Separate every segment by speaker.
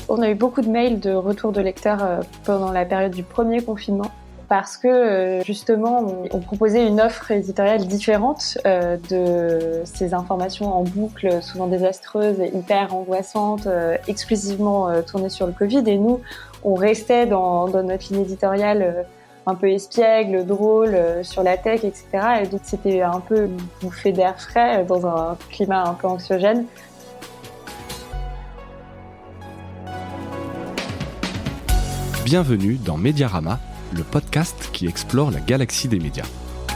Speaker 1: On a eu beaucoup de mails de retour de lecteurs pendant la période du premier confinement parce que justement on proposait une offre éditoriale différente de ces informations en boucle, souvent désastreuses et hyper angoissantes, exclusivement tournées sur le Covid. Et nous, on restait dans notre ligne éditoriale un peu espiègle, drôle, sur la tech, etc. Et donc c'était un peu une bouffée d'air frais dans un climat un peu anxiogène.
Speaker 2: Bienvenue dans Mediarama, le podcast qui explore la galaxie des médias.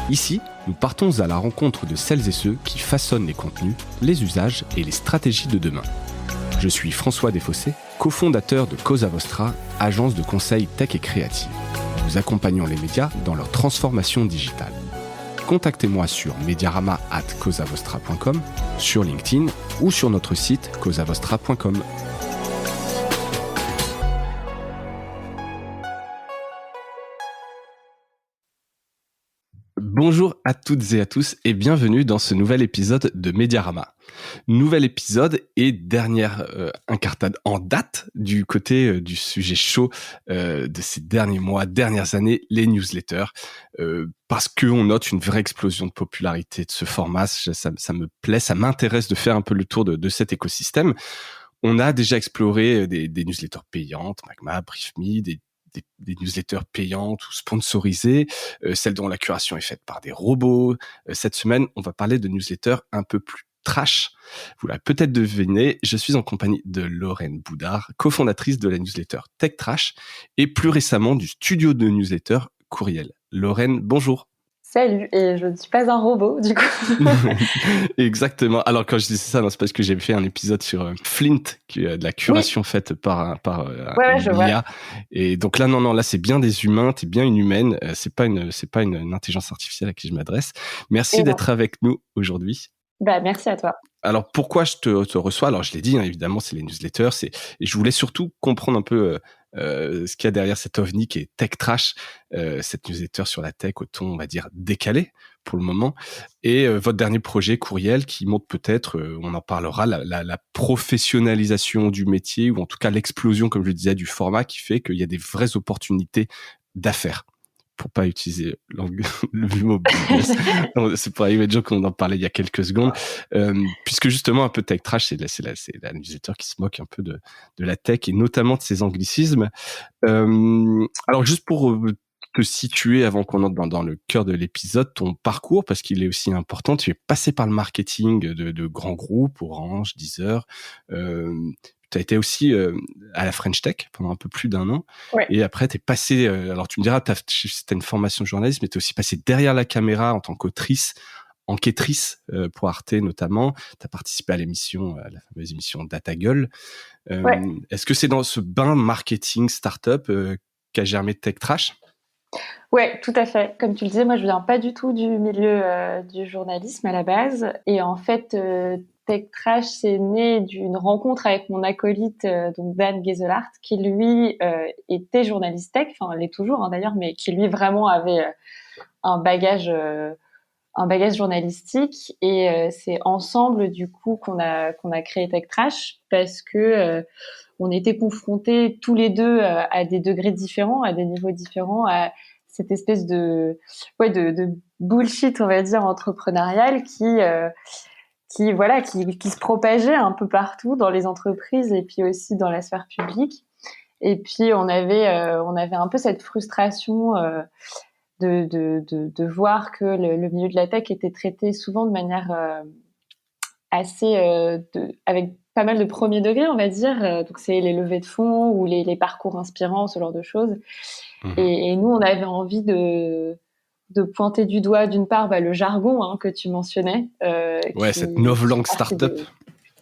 Speaker 2: Ici, nous partons à la rencontre de celles et ceux qui façonnent les contenus, les usages et les stratégies de demain. Je suis François Desfossés, cofondateur de Cosa Vostra, agence de conseil tech et créative. Nous accompagnons les médias dans leur transformation digitale. Contactez-moi sur mediarama@cosavostra.com, sur LinkedIn ou sur notre site cosavostra.com. Bonjour à toutes et à tous et bienvenue dans ce nouvel épisode de Mediarama. Nouvel épisode et dernière incartade en date du côté du sujet chaud de ces derniers mois, dernières années, les newsletters. Parce qu'on note une vraie explosion de popularité de ce format, ça me plaît, ça m'intéresse de faire un peu le tour de cet écosystème. On a déjà exploré des newsletters payantes, Magma, BriefMe, des newsletters payantes ou sponsorisées, celles dont la curation est faite par des robots. Cette semaine, on va parler de newsletters un peu plus trash. Vous l'avez peut-être deviné, je suis en compagnie de Lorraine Boudard, cofondatrice de la newsletter Tech Trash et plus récemment du studio de newsletter Courriel. Lorraine, bonjour.
Speaker 1: Salut, et je ne suis pas un robot, du coup.
Speaker 2: Exactement. Alors, quand je dis ça, c'est parce que j'ai fait un épisode sur Flint, qui est de la curation faite par une IA. Et donc là, là, c'est bien des humains, t'es bien une humaine. C'est pas une intelligence artificielle à qui je m'adresse. Merci d'être avec nous aujourd'hui.
Speaker 1: Merci à toi.
Speaker 2: Alors, pourquoi je te reçois? Alors, je l'ai dit, évidemment, c'est les newsletters. Et je voulais surtout comprendre un peu ce qu'il y a derrière cet ovni qui est Tech Trash, cette newsletter sur la tech au ton, on va dire, décalé pour le moment. Et votre dernier projet, Courriel, qui montre peut-être, on en parlera, la professionnalisation du métier, ou en tout cas l'explosion, comme je le disais, du format qui fait qu'il y a des vraies opportunités d'affaires. Pour pas utiliser le mot business. C'est pour arriver de gens qu'on en parlait il y a quelques secondes. Puisque justement, un peu Tech Trash, c'est la newsletter qui se moque un peu de la tech et notamment de ses anglicismes. Alors, juste pour te situer avant qu'on entre dans le cœur de l'épisode, ton parcours, parce qu'il est aussi important, tu es passé par le marketing de grands groupes, Orange, Deezer, tu as été aussi à la French Tech pendant un peu plus d'1 an.
Speaker 1: Ouais.
Speaker 2: Et après, tu es passé... alors, tu me diras, c'était une formation de journaliste, mais tu es aussi passé derrière la caméra en tant qu'autrice, enquêtrice pour Arte notamment. Tu as participé à la fameuse émission Data Gueule. Est-ce que c'est dans ce bain marketing startup qu'a germé Tech Trash ?
Speaker 1: Ouais, tout à fait. Comme tu le disais, moi, je viens pas du tout du milieu du journalisme à la base. Et en fait, Tech Trash, c'est né d'une rencontre avec mon acolyte, donc Dan Gezelhardt, qui lui était journaliste tech, enfin, l'est toujours d'ailleurs, mais qui lui vraiment avait un bagage journalistique. Et c'est ensemble du coup qu'on a créé Tech Trash parce que on était confrontés tous les deux à des degrés différents, à des niveaux différents, à cette espèce de bullshit, on va dire, entrepreneurial qui se propageait un peu partout dans les entreprises et puis aussi dans la sphère publique. Et puis on avait un peu cette frustration de voir que le milieu de la tech était traité souvent de manière assez avec pas mal de premier degré, on va dire. Donc c'est les levées de fonds ou les parcours inspirants, ce genre de choses. Et nous, on avait envie de pointer du doigt, d'une part, le jargon que tu mentionnais.
Speaker 2: Cette novlangue startup.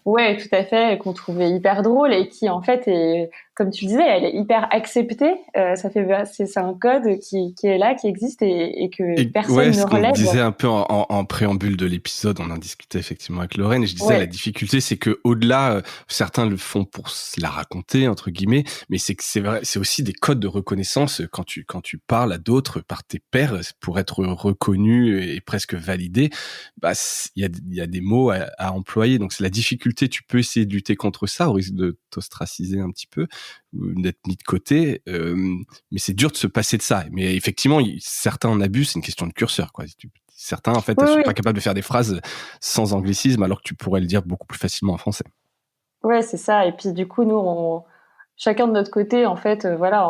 Speaker 1: Ouais, tout à fait, qu'on trouvait hyper drôle et qui, en fait, est comme tu disais, elle est hyper acceptée. C'est un code qui est là, qui existe et que
Speaker 2: Et
Speaker 1: personne
Speaker 2: ouais,
Speaker 1: ne
Speaker 2: ce qu'on
Speaker 1: relève.
Speaker 2: disait un peu en préambule de l'épisode, on en discutait effectivement avec Lorraine, et je disais la difficulté, c'est que au-delà, certains le font pour se la raconter entre guillemets, mais c'est vrai, c'est aussi des codes de reconnaissance quand tu parles à d'autres par tes pairs pour être reconnu et presque validé. Bah, il y a des mots à employer, donc c'est la difficulté. Tu peux essayer de lutter contre ça au risque de t'ostraciser un petit peu, ou d'être mis de côté. Mais c'est dur de se passer de ça. Mais effectivement, certains en abusent, c'est une question de curseur, quoi. Certains, en fait, elles sont pas capables de faire des phrases sans anglicisme, alors que tu pourrais le dire beaucoup plus facilement en français.
Speaker 1: Ouais, c'est ça. Et puis, du coup, nous, chacun de notre côté, en fait, voilà,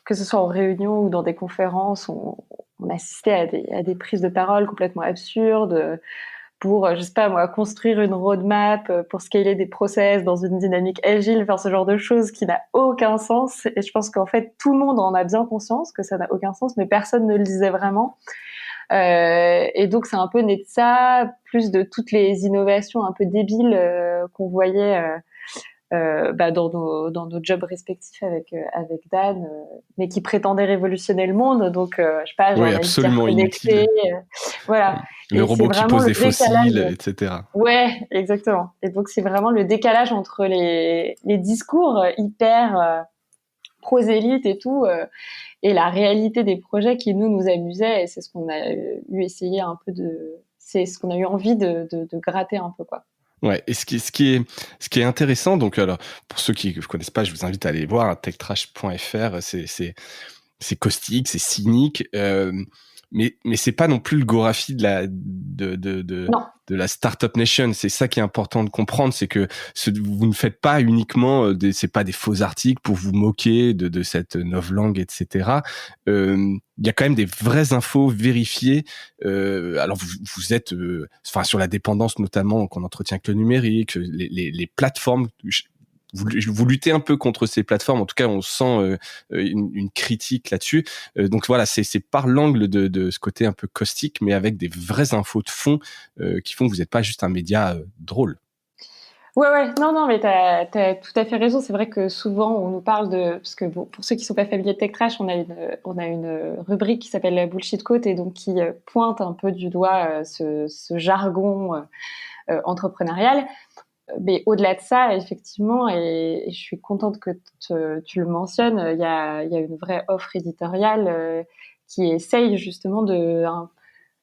Speaker 1: que ce soit en réunion ou dans des conférences, on assistait à des prises de parole complètement absurdes pour, je sais pas moi, construire une roadmap pour scaler des process dans une dynamique agile, faire ce genre de choses qui n'a aucun sens. Et je pense qu'en fait, tout le monde en a bien conscience que ça n'a aucun sens, mais personne ne le disait vraiment. Et donc, c'est un peu né de ça, plus de toutes les innovations un peu débiles qu'on voyait dans nos jobs respectifs avec Dan, mais qui prétendaient révolutionner le monde. Donc, je sais pas, genre
Speaker 2: Oui,
Speaker 1: la litière
Speaker 2: absolument
Speaker 1: connectée,
Speaker 2: inutile.
Speaker 1: voilà.
Speaker 2: Le
Speaker 1: Et c'est
Speaker 2: robot qui
Speaker 1: vraiment
Speaker 2: pose
Speaker 1: le
Speaker 2: des
Speaker 1: décalage.
Speaker 2: fossiles, etc.
Speaker 1: Ouais, exactement. Et donc, c'est vraiment le décalage entre les discours hyper prosélytes et tout, et la réalité des projets qui nous amusait. Et c'est ce qu'on a essayé un peu c'est ce qu'on a eu envie de gratter un peu, quoi.
Speaker 2: Ouais, et ce qui est intéressant, donc alors pour ceux qui ne connaissent pas, je vous invite à aller voir techtrash.fr. C'est caustique, c'est cynique, mais c'est pas non plus le Gorafi
Speaker 1: Non.
Speaker 2: de la startup nation. C'est ça qui est important de comprendre, c'est que vous ne faites pas uniquement c'est pas des faux articles pour vous moquer de cette novlangue, etc. Il y a quand même des vraies infos vérifiées. Alors vous êtes, enfin sur la dépendance notamment qu'on entretient avec le numérique, les plateformes. Vous luttez un peu contre ces plateformes. En tout cas, on sent une critique là-dessus. Donc voilà, c'est par l'angle de ce côté un peu caustique, mais avec des vraies infos de fond qui font que vous n'êtes pas juste un média drôle.
Speaker 1: Ouais, non, mais t'as tout à fait raison. C'est vrai que souvent on nous parle parce que bon, pour ceux qui sont pas familiers de Tech Trash, on a une rubrique qui s'appelle la Bullshit Quote et donc qui pointe un peu du doigt ce jargon entrepreneurial. Mais au-delà de ça, effectivement, et je suis contente que tu le mentionnes, il y a une vraie offre éditoriale qui essaye justement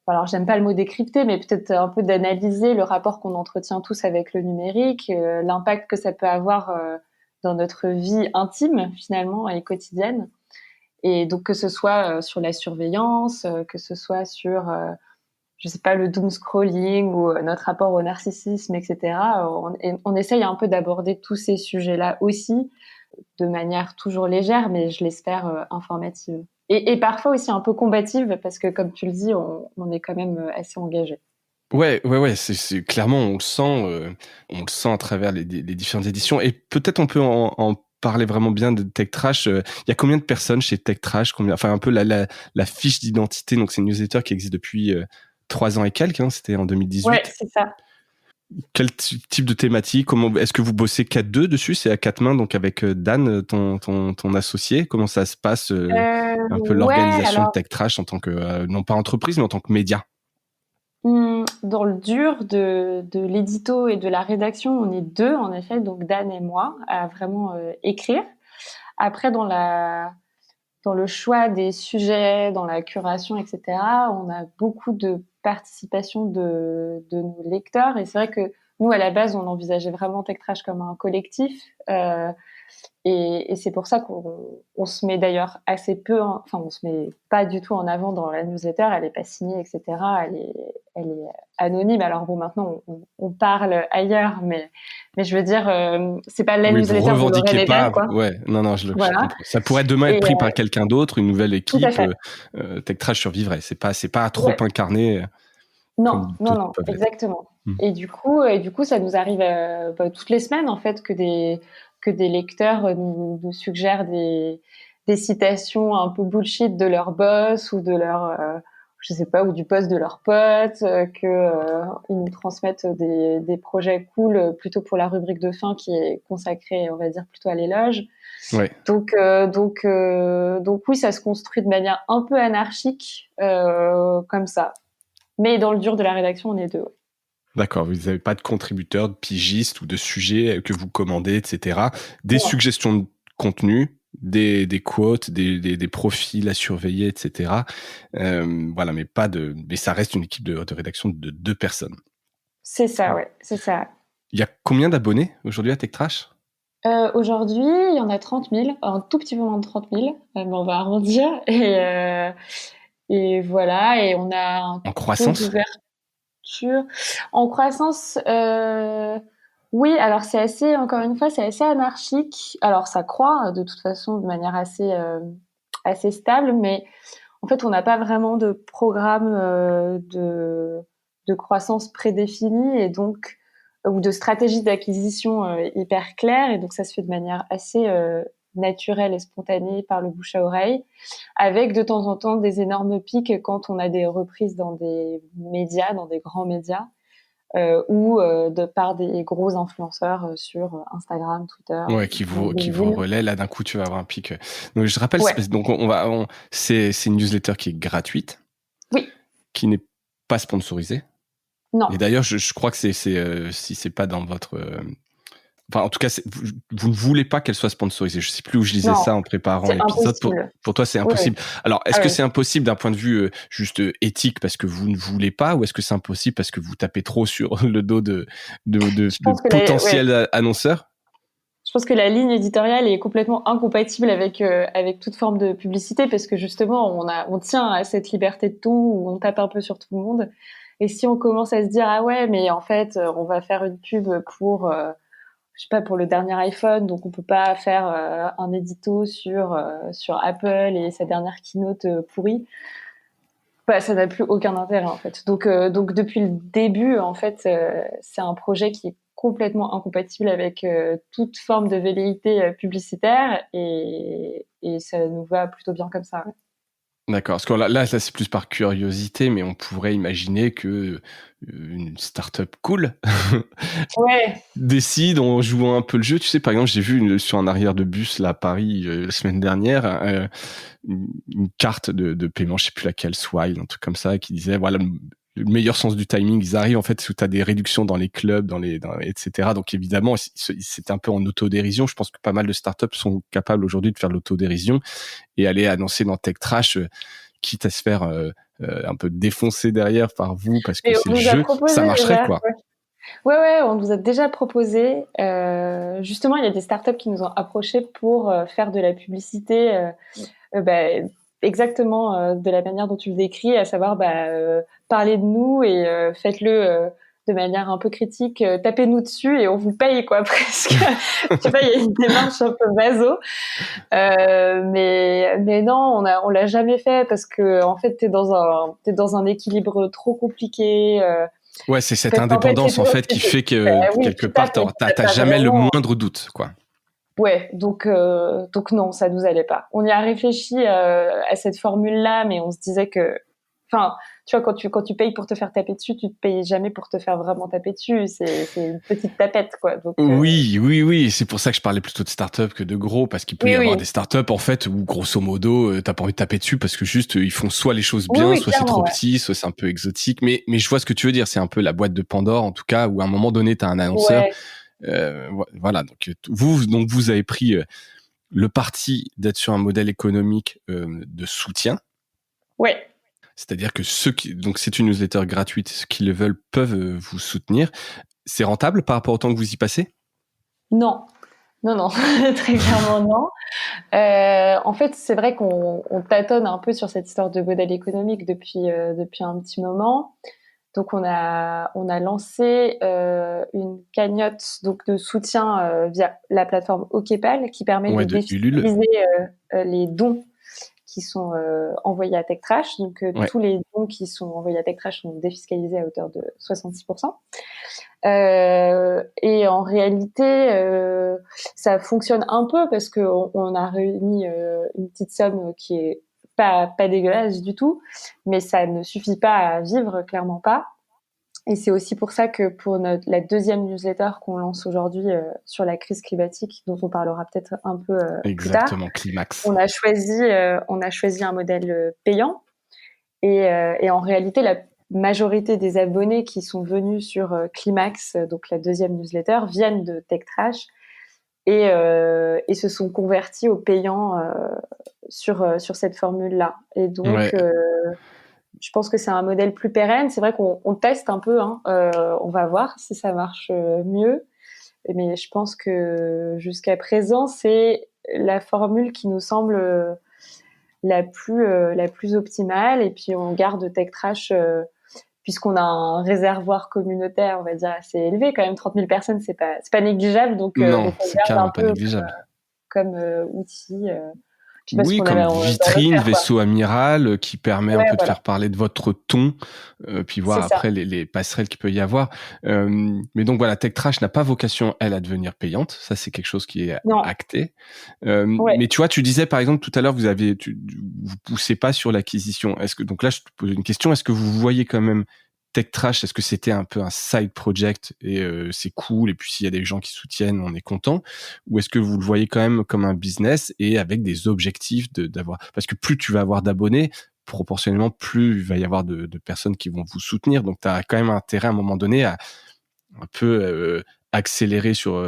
Speaker 1: alors j'aime pas le mot décrypter, mais peut-être un peu d'analyser le rapport qu'on entretient tous avec le numérique, l'impact que ça peut avoir dans notre vie intime finalement et quotidienne. Et donc que ce soit sur la surveillance, que ce soit sur je sais pas, le doom scrolling ou notre rapport au narcissisme, etc. On essaye un peu d'aborder tous ces sujets-là aussi, de manière toujours légère, mais je l'espère informative. Et parfois aussi un peu combative, parce que comme tu le dis, on est quand même assez engagé.
Speaker 2: Ouais, c'est clairement on le sent à travers les différentes éditions. Et peut-être on peut en parler vraiment bien de Tech Trash. Il y a combien de personnes chez Tech Trash? Enfin un peu la fiche d'identité. Donc c'est une newsletter qui existe depuis 3 ans et quelques. Hein, c'était en
Speaker 1: Ouais,
Speaker 2: 2018.
Speaker 1: c'est ça.
Speaker 2: Quel type de thématique? Comment est-ce que vous bossez 4-2 dessus? C'est à 4 mains, donc avec Dan, ton associé. Comment ça se passe un peu
Speaker 1: Ouais,
Speaker 2: l'organisation de
Speaker 1: alors
Speaker 2: Tech Trash en tant que non pas entreprise, mais en tant que média?
Speaker 1: dans le dur de l'édito et de la rédaction, on est deux en effet, donc Dan et moi, à vraiment écrire. Après, dans le choix des sujets, dans la curation, etc., on a beaucoup de participation de nos lecteurs. Et c'est vrai que nous, à la base, on envisageait vraiment Tech Trash comme un collectif. Et c'est pour ça qu'on se met d'ailleurs assez peu, enfin, on se met pas du tout en avant dans la newsletter. Elle est pas signée, etc. Elle est anonyme. Alors bon, maintenant, on parle ailleurs, mais je veux dire, c'est pas la
Speaker 2: Oui, vous
Speaker 1: newsletter de Lorraine
Speaker 2: revendiquez
Speaker 1: et Dan,
Speaker 2: pas.
Speaker 1: quoi.
Speaker 2: Ouais, non, je
Speaker 1: Voilà.
Speaker 2: comprends. Ça pourrait demain être
Speaker 1: Et
Speaker 2: pris par quelqu'un d'autre, une nouvelle
Speaker 1: tout à
Speaker 2: équipe.
Speaker 1: fait.
Speaker 2: Tech Trash survivrait. C'est pas trop
Speaker 1: Ouais.
Speaker 2: incarné
Speaker 1: Non,
Speaker 2: comme
Speaker 1: non,
Speaker 2: d'autres
Speaker 1: non,
Speaker 2: peuvent l'être.
Speaker 1: exactement.
Speaker 2: Hmm.
Speaker 1: Et du coup, ça nous arrive toutes les semaines en fait que des lecteurs nous suggèrent des citations un peu bullshit de leur boss ou de leur je sais pas, ou du poste de leurs potes, ils nous transmettent des projets cool plutôt pour la rubrique de fin qui est consacrée, on va dire, plutôt à l'éloge.
Speaker 2: Ouais.
Speaker 1: Donc oui, ça se construit de manière un peu anarchique, comme ça. Mais dans le dur de la rédaction, on est deux.
Speaker 2: D'accord, vous n'avez pas de contributeurs, de pigistes ou de sujets que vous commandez, etc. Des suggestions de contenu, des quotes, des profils à surveiller, etc. Voilà, mais ça reste une équipe de rédaction de 2 personnes.
Speaker 1: C'est ça, ouais, c'est ça.
Speaker 2: Il y a combien d'abonnés aujourd'hui à TechTrash?
Speaker 1: Aujourd'hui, il y en a 30 000, un tout petit peu moins de 30 000, mais on va arrondir. Et voilà, et on a un
Speaker 2: En
Speaker 1: taux
Speaker 2: croissance?
Speaker 1: d'ouverture en croissance. Oui, alors encore une fois, c'est assez anarchique. Alors ça croît de toute façon de manière assez stable, mais en fait, on n'a pas vraiment de programme de croissance prédéfini et donc ou de stratégie d'acquisition hyper claire. Et donc ça se fait de manière assez naturelle et spontanée par le bouche à oreille, avec de temps en temps des énormes pics quand on a des reprises dans des médias, dans des grands médias, ou par des gros influenceurs sur Instagram, Twitter,
Speaker 2: Ouais, qui vous
Speaker 1: LinkedIn.
Speaker 2: relaient. Là, d'un coup, tu vas avoir un pic. Donc, je rappelle,
Speaker 1: Ouais.
Speaker 2: donc c'est une newsletter qui est gratuite,
Speaker 1: Oui.
Speaker 2: qui n'est pas sponsorisée.
Speaker 1: Non.
Speaker 2: Et d'ailleurs, je crois que si c'est pas dans votre, enfin, en tout cas, vous ne voulez pas qu'elle soit sponsorisée. Je sais plus où je lisais
Speaker 1: Non.
Speaker 2: ça en préparant
Speaker 1: C'est
Speaker 2: l'épisode.
Speaker 1: impossible.
Speaker 2: Pour toi, c'est
Speaker 1: Oui.
Speaker 2: impossible. Alors, est-ce
Speaker 1: Ah
Speaker 2: que
Speaker 1: oui.
Speaker 2: c'est impossible d'un point de vue juste éthique parce que vous ne voulez pas, ou est-ce que c'est impossible parce que vous tapez trop sur le dos
Speaker 1: Je
Speaker 2: de
Speaker 1: pense que
Speaker 2: potentiels annonceurs?
Speaker 1: je pense que la ligne éditoriale est complètement incompatible avec toute forme de publicité parce que justement on tient à cette liberté de ton où on tape un peu sur tout le monde. Et si on commence à se dire ah ouais mais en fait on va faire une pub pour je sais pas pour le dernier iPhone donc on peut pas faire un édito sur Apple et sa dernière keynote pourrie. Bah, ça n'a plus aucun intérêt en fait. Donc depuis le début, en fait, c'est un projet qui est complètement incompatible avec toute forme de velléité publicitaire et ça nous va plutôt bien comme ça. Ouais.
Speaker 2: D'accord. Parce que là, c'est plus par curiosité, mais on pourrait imaginer que une startup cool
Speaker 1: Ouais.
Speaker 2: décide en jouant un peu le jeu. Tu sais, par exemple, j'ai vu sur un arrière de bus là à Paris la semaine dernière une carte de paiement, je sais plus laquelle, Swile, un truc comme ça, qui disait voilà le meilleur sens du timing. Ils arrivent en fait où tu as des réductions dans les clubs, etc. Donc évidemment, c'est un peu en autodérision. Je pense que pas mal de startups sont capables aujourd'hui de faire de l'autodérision et aller annoncer dans Tech Trash, quitte à se faire un peu défoncer derrière par vous parce que
Speaker 1: Et
Speaker 2: c'est
Speaker 1: on
Speaker 2: le
Speaker 1: nous a
Speaker 2: jeu, ça
Speaker 1: proposé
Speaker 2: marcherait
Speaker 1: déjà.
Speaker 2: quoi.
Speaker 1: Ouais, on nous a déjà proposé. Justement, il y a des startups qui nous ont approchés pour faire de la publicité. Bah, exactement de la manière dont tu le décris, à savoir parlez de nous et faites-le de manière un peu critique, tapez-nous dessus et on vous paye quoi presque. Tu vois, il y a une démarche un peu maso, mais non, on l'a jamais fait parce que en fait t'es dans un équilibre trop compliqué.
Speaker 2: Ouais, c'est cette
Speaker 1: Parce qu'en fait,
Speaker 2: indépendance en fait qui fait que
Speaker 1: oui,
Speaker 2: quelque
Speaker 1: tu
Speaker 2: part
Speaker 1: tapes, mais tu tapes
Speaker 2: t'as
Speaker 1: pas
Speaker 2: jamais le
Speaker 1: vraiment.
Speaker 2: moindre doute quoi.
Speaker 1: Ouais, donc non, ça nous allait pas. On y a réfléchi à cette formule-là, mais on se disait que, enfin, tu vois, quand tu payes pour te faire taper dessus, tu te payes jamais pour te faire vraiment taper dessus. C'est une petite tapette, quoi. Donc
Speaker 2: Oui, c'est pour ça que je parlais plutôt de start-up que de gros, parce qu'il peut y avoir
Speaker 1: oui,
Speaker 2: des start-up en fait où grosso modo t'as pas envie de taper dessus parce que juste ils font soit les choses bien,
Speaker 1: oui,
Speaker 2: soit c'est trop
Speaker 1: clairement, ouais.
Speaker 2: petit, soit c'est un peu exotique. Mais je vois ce que tu veux dire, c'est un peu la boîte de Pandore en tout cas où à un moment donné t'as un annonceur.
Speaker 1: Ouais,
Speaker 2: Voilà, donc vous avez pris le parti d'être sur un modèle économique de soutien.
Speaker 1: ouais,
Speaker 2: C'est-à-dire que donc c'est une newsletter gratuite, ceux qui le veulent peuvent vous soutenir. C'est rentable par rapport au temps que vous y passez?
Speaker 1: non, non, très clairement non. En fait, c'est vrai qu'on tâtonne un peu sur cette histoire de modèle économique depuis un petit moment. Donc on a lancé une cagnotte donc de soutien via la plateforme OKPAL qui permet de
Speaker 2: Ouais, de Ulule.
Speaker 1: défiscaliser les dons qui sont envoyés à TechTrash. Donc
Speaker 2: Ouais.
Speaker 1: tous les dons qui sont envoyés à TechTrash sont défiscalisés à hauteur de 66%. Et en réalité, ça fonctionne un peu parce qu'on a réuni une petite somme qui est pas dégueulasse du tout, mais ça ne suffit pas à vivre, clairement pas. Et c'est aussi pour ça que pour la deuxième newsletter qu'on lance aujourd'hui sur la crise climatique, dont on parlera peut-être un peu plus tard,
Speaker 2: Exactement, climax.
Speaker 1: on a choisi un modèle payant. Et en réalité, la majorité des abonnés qui sont venus sur Climax, donc la deuxième newsletter, viennent de TechTrash et se sont convertis au payant sur cette formule-là. Et donc, je pense que c'est un modèle plus pérenne. C'est vrai qu'on teste un peu, hein. On va voir si ça marche mieux. Mais je pense que jusqu'à présent, c'est la formule qui nous semble la plus optimale. Et puis, on garde TechTrash puisqu'on a un réservoir communautaire, on va dire, assez élevé. Quand même, 30 000 personnes, c'est pas négligeable. Donc,
Speaker 2: Non,
Speaker 1: on
Speaker 2: c'est
Speaker 1: garde
Speaker 2: carrément
Speaker 1: un
Speaker 2: pas
Speaker 1: peu
Speaker 2: négligeable.
Speaker 1: comme outil. Je sais pas ce
Speaker 2: Oui,
Speaker 1: qu'on
Speaker 2: comme
Speaker 1: avait envie d'en
Speaker 2: vitrine,
Speaker 1: refaire, quoi.
Speaker 2: vaisseau amiral, qui permet un
Speaker 1: Ouais,
Speaker 2: peu de
Speaker 1: voilà.
Speaker 2: faire parler de votre ton, puis
Speaker 1: C'est
Speaker 2: voir
Speaker 1: ça.
Speaker 2: après les passerelles qu'il peut y avoir. Mais donc voilà, TechTrash n'a pas vocation, elle, à devenir payante. Ça, c'est quelque chose qui est
Speaker 1: Non.
Speaker 2: acté.
Speaker 1: Ouais.
Speaker 2: Mais tu vois, tu disais par exemple tout à l'heure, vous poussez pas sur l'acquisition. Donc là, je te pose une question. Est-ce que vous voyez quand même TechTrash, est-ce que c'était un peu un side project et c'est cool, et puis s'il y a des gens qui soutiennent, on est content, ou est-ce que vous le voyez quand même comme un business et avec des objectifs d'avoir, parce que plus tu vas avoir d'abonnés, proportionnellement plus il va y avoir de personnes qui vont vous soutenir, donc tu as quand même intérêt à un moment donné à un peu accélérer sur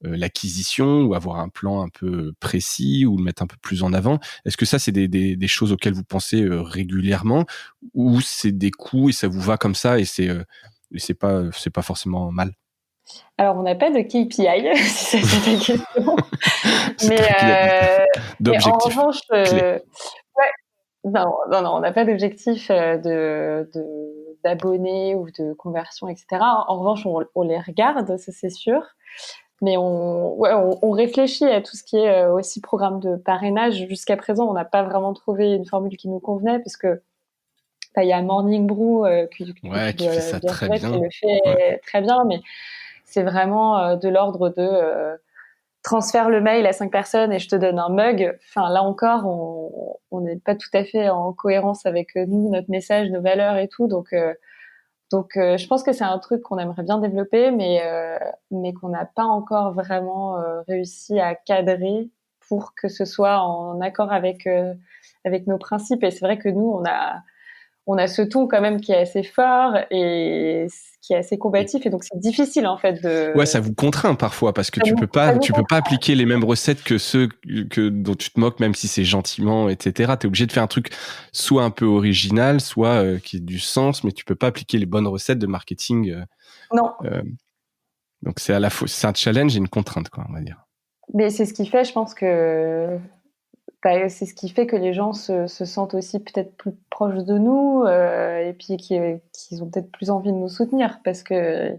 Speaker 2: l'acquisition, ou avoir un plan un peu précis, ou le mettre un peu plus en avant. Est-ce que ça, c'est des choses auxquelles vous pensez régulièrement, ou c'est des coûts et ça vous va comme ça, et c'est pas forcément mal?
Speaker 1: Alors, on n'a pas de KPI, si c'est ta question.
Speaker 2: C'est
Speaker 1: Mais,
Speaker 2: très clair.
Speaker 1: en
Speaker 2: D'objectifs
Speaker 1: revanche,
Speaker 2: clés.
Speaker 1: ouais, non, non, non, on n'a pas d'objectif d'abonnés ou de conversion, etc. En revanche, on les regarde, ça c'est sûr. Mais on réfléchit à tout ce qui est aussi programme de parrainage. Jusqu'à présent, on n'a pas vraiment trouvé une formule qui nous convenait, parce que il y a Morning Brew que
Speaker 2: Ouais,
Speaker 1: tu
Speaker 2: qui fait
Speaker 1: dois
Speaker 2: ça
Speaker 1: bien
Speaker 2: très
Speaker 1: connaître, qui
Speaker 2: bien.
Speaker 1: le
Speaker 2: Ouais.
Speaker 1: fait très bien, mais c'est vraiment de l'ordre de transfère le mail à 5 personnes et je te donne un mug. Enfin, là encore, on n'est pas tout à fait en cohérence avec nous, notre message, nos valeurs et tout. Donc, je pense que c'est un truc qu'on aimerait bien développer, mais qu'on n'a pas encore vraiment réussi à cadrer pour que ce soit en accord avec nos principes. Et c'est vrai que nous, on a ce ton quand même qui est assez fort et qui est assez
Speaker 2: Et
Speaker 1: combatif, et donc c'est difficile en fait
Speaker 2: ouais, ça vous contraint parfois, parce que
Speaker 1: ça nous, ça nous
Speaker 2: tu peux pas
Speaker 1: contraint.
Speaker 2: appliquer les mêmes recettes que ceux dont tu te moques, même si c'est gentiment, etc. T'es obligé de faire un truc soit un peu original, soit qui ait du sens, mais tu peux pas appliquer les bonnes recettes de marketing.
Speaker 1: Non,
Speaker 2: Euh, donc c'est à la fois, c'est un challenge et une contrainte, quoi, on va dire.
Speaker 1: mais c'est ce qui fait, je pense que c'est ce qui fait que les gens se sentent aussi peut-être plus proches de nous et puis qu'ils ont peut-être plus envie de nous soutenir, parce que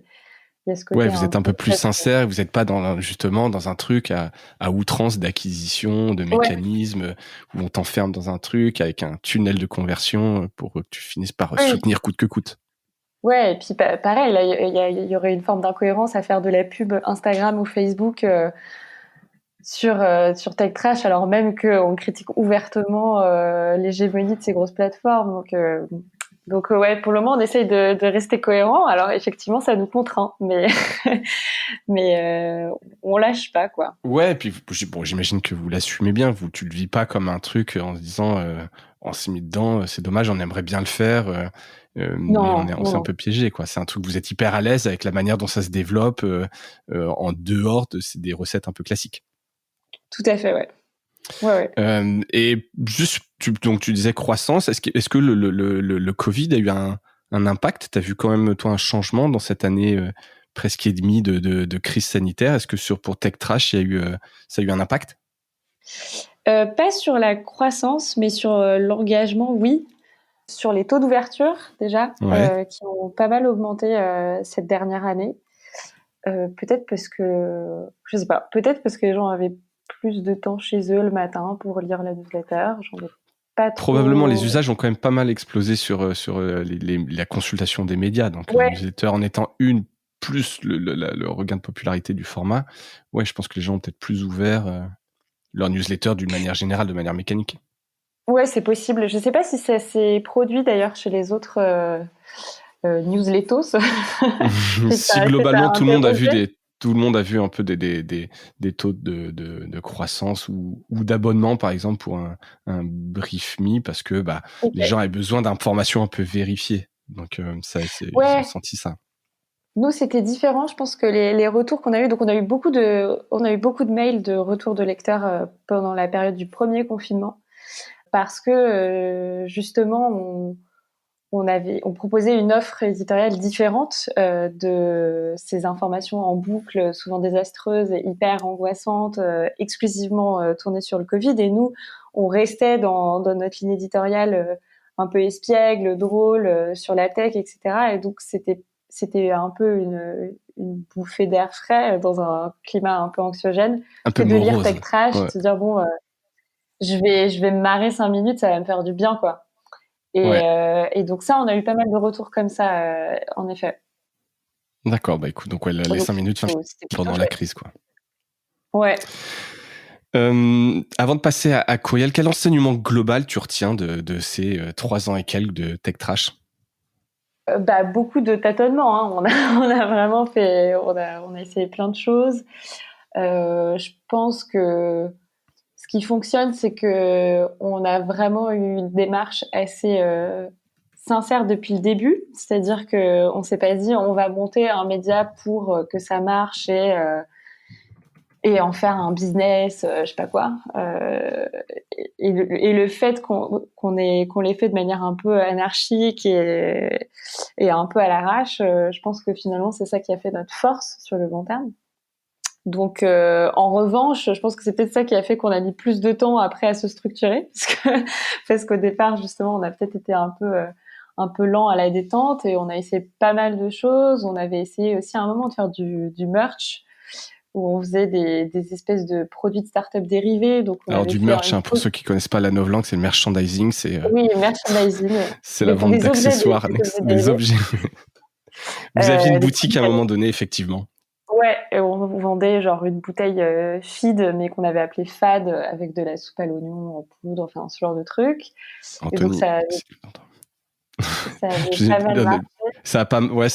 Speaker 1: il y a ce
Speaker 2: Ouais,
Speaker 1: côté
Speaker 2: vous
Speaker 1: un
Speaker 2: êtes un
Speaker 1: peu
Speaker 2: peu plus sincère, vous n'êtes pas justement dans un truc à outrance d'acquisition, de
Speaker 1: ouais,
Speaker 2: mécanisme, où on t'enferme dans un truc avec un tunnel de conversion pour que tu finisses par
Speaker 1: oui,
Speaker 2: soutenir coûte que coûte.
Speaker 1: ouais, et puis pareil, là, il y aurait une forme d'incohérence à faire de la pub Instagram ou Facebook sur TechTrash, alors même qu'on critique ouvertement l'hégémonie de ces grosses plateformes. Donc, ouais, pour le moment, on essaye de rester cohérent. Alors effectivement, ça nous contraint, mais on lâche pas, quoi.
Speaker 2: Ouais, et puis bon, j'imagine que vous l'assumez bien, tu le vis pas comme un truc en se disant on s'est mis dedans, c'est dommage, on aimerait bien le faire, mais
Speaker 1: Non,
Speaker 2: on
Speaker 1: non,
Speaker 2: s'est un
Speaker 1: non.
Speaker 2: peu piégé, quoi. C'est un truc, vous êtes hyper à l'aise avec la manière dont ça se développe en dehors c'est des recettes un peu classiques.
Speaker 1: Tout à fait, ouais. Ouais, ouais.
Speaker 2: Et juste, donc tu disais croissance. Est-ce que le Covid a eu un impact? T'as vu quand même, toi, un changement dans cette année presque et demie de crise sanitaire? Est-ce que pour TechTrash, ça a eu un impact?
Speaker 1: Pas sur la croissance, mais sur l'engagement, oui. Sur les taux d'ouverture, déjà,
Speaker 2: Ouais.
Speaker 1: qui ont pas mal augmenté cette dernière année. Peut-être parce que, je sais pas, peut-être parce que les gens avaient plus de temps chez eux le matin pour lire la newsletter. J'en ai pas
Speaker 2: Probablement, les
Speaker 1: trop.
Speaker 2: usages ont quand même pas mal explosé sur la consultation des médias. Donc, la
Speaker 1: Ouais,
Speaker 2: newsletter en étant plus le regain de popularité du format. Ouais, je pense que les gens ont peut-être plus ouvert leur newsletter d'une manière générale, de manière mécanique.
Speaker 1: Ouais, c'est possible. Je sais pas si ça s'est produit d'ailleurs chez les autres newsletters. Si
Speaker 2: Si
Speaker 1: ça t'a
Speaker 2: globalement
Speaker 1: interrogé.
Speaker 2: tout le monde a vu un peu des taux de croissance ou d'abonnement par exemple pour un Brief Me parce que bah les gens
Speaker 1: Ok.
Speaker 2: avaient besoin d'informations un peu vérifiées. Donc ils ont
Speaker 1: Ouais,
Speaker 2: senti ça.
Speaker 1: nous c'était différent. Je pense que les retours qu'on a eu, donc on a eu beaucoup de mails de retours de lecteurs pendant la période du premier confinement, parce que justement on proposait une offre éditoriale différente de ces informations en boucle, souvent désastreuses et hyper angoissantes, exclusivement tournées sur le Covid. Et nous, on restait dans notre ligne éditoriale un peu espiègle, drôle, sur la tech, etc. Et donc c'était un peu une bouffée d'air frais dans un climat un peu anxiogène
Speaker 2: Un peu
Speaker 1: que de lire
Speaker 2: morose.
Speaker 1: Tech Trash et de
Speaker 2: Ouais.
Speaker 1: se dire bon, je vais me marrer 5 minutes, ça va me faire du bien, quoi.
Speaker 2: Ouais.
Speaker 1: Et donc ça, on a eu pas mal de retours comme ça, en effet.
Speaker 2: D'accord. Bah écoute, donc ouais, les
Speaker 1: Donc
Speaker 2: 5 minutes
Speaker 1: c'était plutôt
Speaker 2: pendant la
Speaker 1: chouette.
Speaker 2: crise quoi.
Speaker 1: Ouais.
Speaker 2: Avant de passer à Courriel, quel enseignement global tu retiens de ces 3 ans et quelques de Tech Trash?
Speaker 1: Bah, beaucoup de tâtonnements, hein. On a vraiment fait on a essayé plein de choses. Je pense que ce qui fonctionne, c'est qu'on a vraiment eu une démarche assez, sincère depuis le début. C'est-à-dire qu'on s'est pas dit: «On va monter un média pour, que ça marche et en faire un business, je sais pas quoi. Et le fait qu'on l'ait fait de manière un peu anarchique et un peu à l'arrache, je pense que finalement c'est ça qui a fait notre force sur le long terme. Donc en revanche, je pense que c'est peut-être ça qui a fait qu'on a mis plus de temps après à se structurer, parce qu'au départ justement on a peut-être été un peu lent à la détente et on a essayé pas mal de choses. On avait essayé aussi à un moment de faire du merch où on faisait des espèces de produits de start-up dérivés. Donc, on
Speaker 2: Alors
Speaker 1: avait
Speaker 2: du
Speaker 1: fait
Speaker 2: merch, hein, pour ceux qui connaissent pas la novlangue, c'est le merchandising,
Speaker 1: oui, merchandising,
Speaker 2: c'est la vente
Speaker 1: des objets,
Speaker 2: d'accessoires,
Speaker 1: des objets
Speaker 2: des
Speaker 1: dérivés,
Speaker 2: objets. Vous aviez une
Speaker 1: des
Speaker 2: boutique
Speaker 1: produits
Speaker 2: à un moment
Speaker 1: alimentaires.
Speaker 2: donné, effectivement.
Speaker 1: Ouais, et on vendait genre une bouteille feed, mais qu'on avait appelée fade, avec de la soupe à l'oignon en poudre, enfin ce genre de truc. Et donc
Speaker 2: Anthony,
Speaker 1: ça avait
Speaker 2: je sais,
Speaker 1: pas mal marché.
Speaker 2: ça a pas, ouais,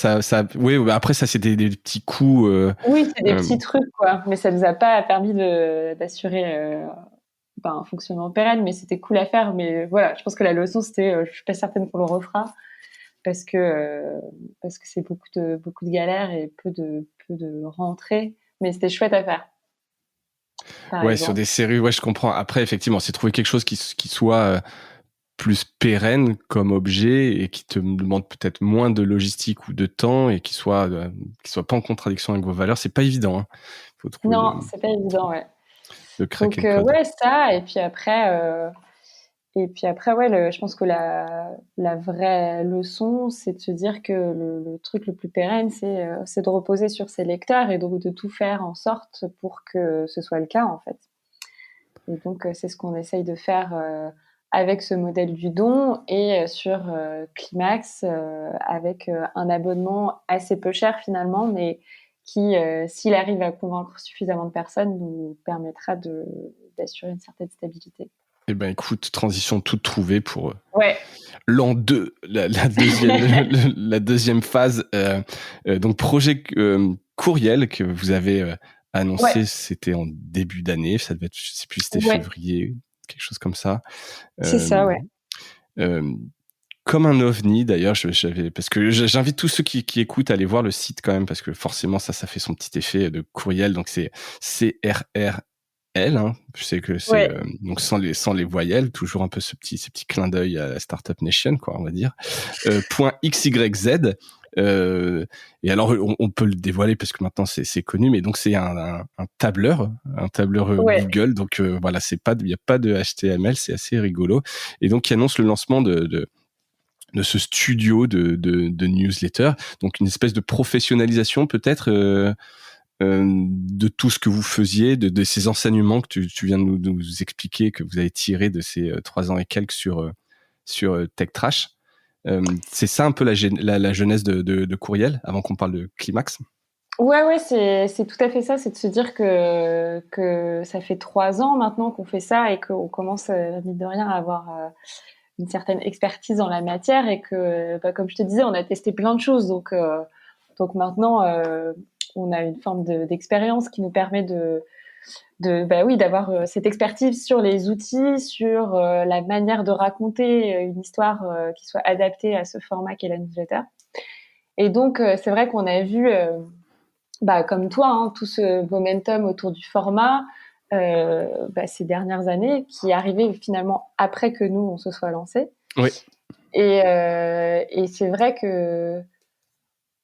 Speaker 2: oui, bah, après ça c'est des petits coups.
Speaker 1: Oui, c'est des
Speaker 2: Euh,
Speaker 1: petits trucs, quoi. Mais ça nous a pas permis d'assurer un fonctionnement pérenne, mais c'était cool à faire. Mais voilà, je pense que la leçon, c'était, je suis pas certaine qu'on le refera parce que c'est beaucoup de galères et peu de rentrées. Mais c'était chouette à faire, par
Speaker 2: ouais, sur
Speaker 1: exemple.
Speaker 2: des séries, ouais, je comprends. Après, effectivement, c'est trouver quelque chose qui soit plus pérenne comme objet et qui te demande peut-être moins de logistique ou de temps et qui soit pas en contradiction avec vos valeurs. C'est pas évident, hein. Faut trouver
Speaker 1: Non, c'est pas évident, ouais.
Speaker 2: de craquer
Speaker 1: Donc
Speaker 2: le code.
Speaker 1: ouais, ça. Et puis après, ouais, je pense que la vraie leçon, c'est de se dire que le truc le plus pérenne, c'est de reposer sur ses lecteurs et donc de tout faire en sorte pour que ce soit le cas, en fait. Et donc, c'est ce qu'on essaye de faire avec ce modèle du don et sur Climax, avec un abonnement assez peu cher finalement, mais qui, s'il arrive à convaincre suffisamment de personnes, nous permettra d'assurer une certaine stabilité.
Speaker 2: Eh ben, écoute, transition toute trouvée pour
Speaker 1: Ouais,
Speaker 2: l'an 2, la deuxième, la deuxième phase. Donc, projet Courriel que vous avez
Speaker 1: ouais,
Speaker 2: annoncé, c'était en début d'année. Ça devait être, je sais plus, c'était
Speaker 1: ouais,
Speaker 2: février, quelque chose comme ça.
Speaker 1: c'est
Speaker 2: Euh,
Speaker 1: ça, ouais.
Speaker 2: euh, Comme un ovni, d'ailleurs, j'avais, parce que j'invite tous ceux qui écoutent à aller voir le site quand même, parce que forcément, ça fait son petit effet de Courriel. Donc, c'est CRRL, hein. Je sais que c'est,
Speaker 1: Ouais,
Speaker 2: donc sans les voyelles, toujours un peu ces petits clins d'œil à la Startup Nation, quoi, on va dire. Point XYZ. Et alors, on peut le dévoiler parce que maintenant c'est connu, mais donc c'est un tableur
Speaker 1: ouais.
Speaker 2: Google. Donc voilà, il y a pas de HTML, c'est assez rigolo. Et donc, qui annonce le lancement de ce studio de newsletter, donc une espèce de professionnalisation peut-être de tout ce que vous faisiez, de ces enseignements que tu viens de nous expliquer, que vous avez tirés de ces 3 ans et quelques sur Tech Trash. C'est ça un peu la genèse de Courriel, avant qu'on parle de Climax.
Speaker 1: Ouais, c'est tout à fait ça, c'est de se dire que ça fait 3 ans maintenant qu'on fait ça et qu'on commence, mine de rien, à avoir une certaine expertise en la matière et que, bah, comme je te disais, on a testé plein de choses. Donc maintenant, on a une forme d'expérience qui nous permet bah oui, d'avoir cette expertise sur les outils, sur la manière de raconter une histoire qui soit adaptée à ce format qu'est la newsletter. Et donc, c'est vrai qu'on a vu, bah, comme toi, hein, tout ce momentum autour du format bah, ces dernières années, qui est arrivé finalement après que nous, on se soit lancés.
Speaker 2: Oui.
Speaker 1: Et c'est vrai que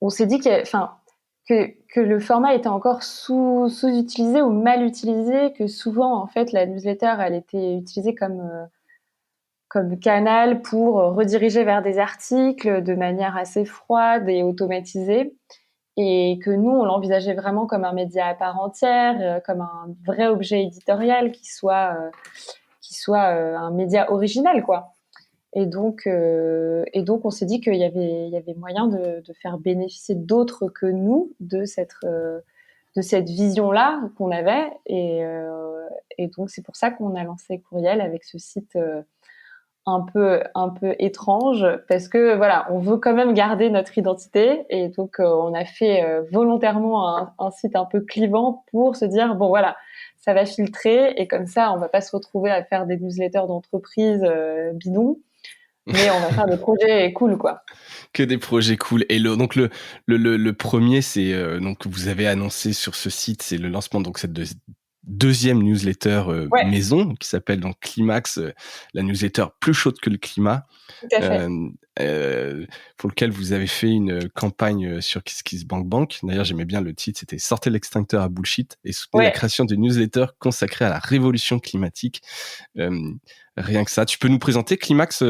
Speaker 1: on s'est dit que le format était encore sous-utilisé ou mal utilisé, que souvent, en fait, la newsletter, elle était utilisée comme canal pour rediriger vers des articles de manière assez froide et automatisée. Et que nous, on l'envisageait vraiment comme un média à part entière, comme un vrai objet éditorial qui soit un média original, quoi. Et donc, on s'est dit qu'il y avait moyen de faire bénéficier d'autres que nous de cette vision-là qu'on avait. Et donc, c'est pour ça qu'on a lancé Courriel avec ce site un peu étrange, parce que voilà, on veut quand même garder notre identité. Et donc, on a fait volontairement un site un peu clivant pour se dire, bon voilà, ça va filtrer et comme ça, on va pas se retrouver à faire des newsletters d'entreprise bidons, mais on va faire des projets cool, quoi.
Speaker 2: Que des projets cool. Et donc le premier, c'est donc vous avez annoncé sur ce site, c'est le lancement donc cette deuxième newsletter
Speaker 1: Ouais,
Speaker 2: maison qui s'appelle donc Climax, la newsletter plus chaude que le climat,
Speaker 1: tout à fait.
Speaker 2: euh, pour lequel vous avez fait une campagne sur KissKissBankBank. D'ailleurs, j'aimais bien le titre, c'était Sortez l'extincteur à bullshit et soutenez la
Speaker 1: Ouais.
Speaker 2: création d'une newsletter consacrée à la révolution climatique. Euh, Rien que ça. Tu peux nous présenter Climax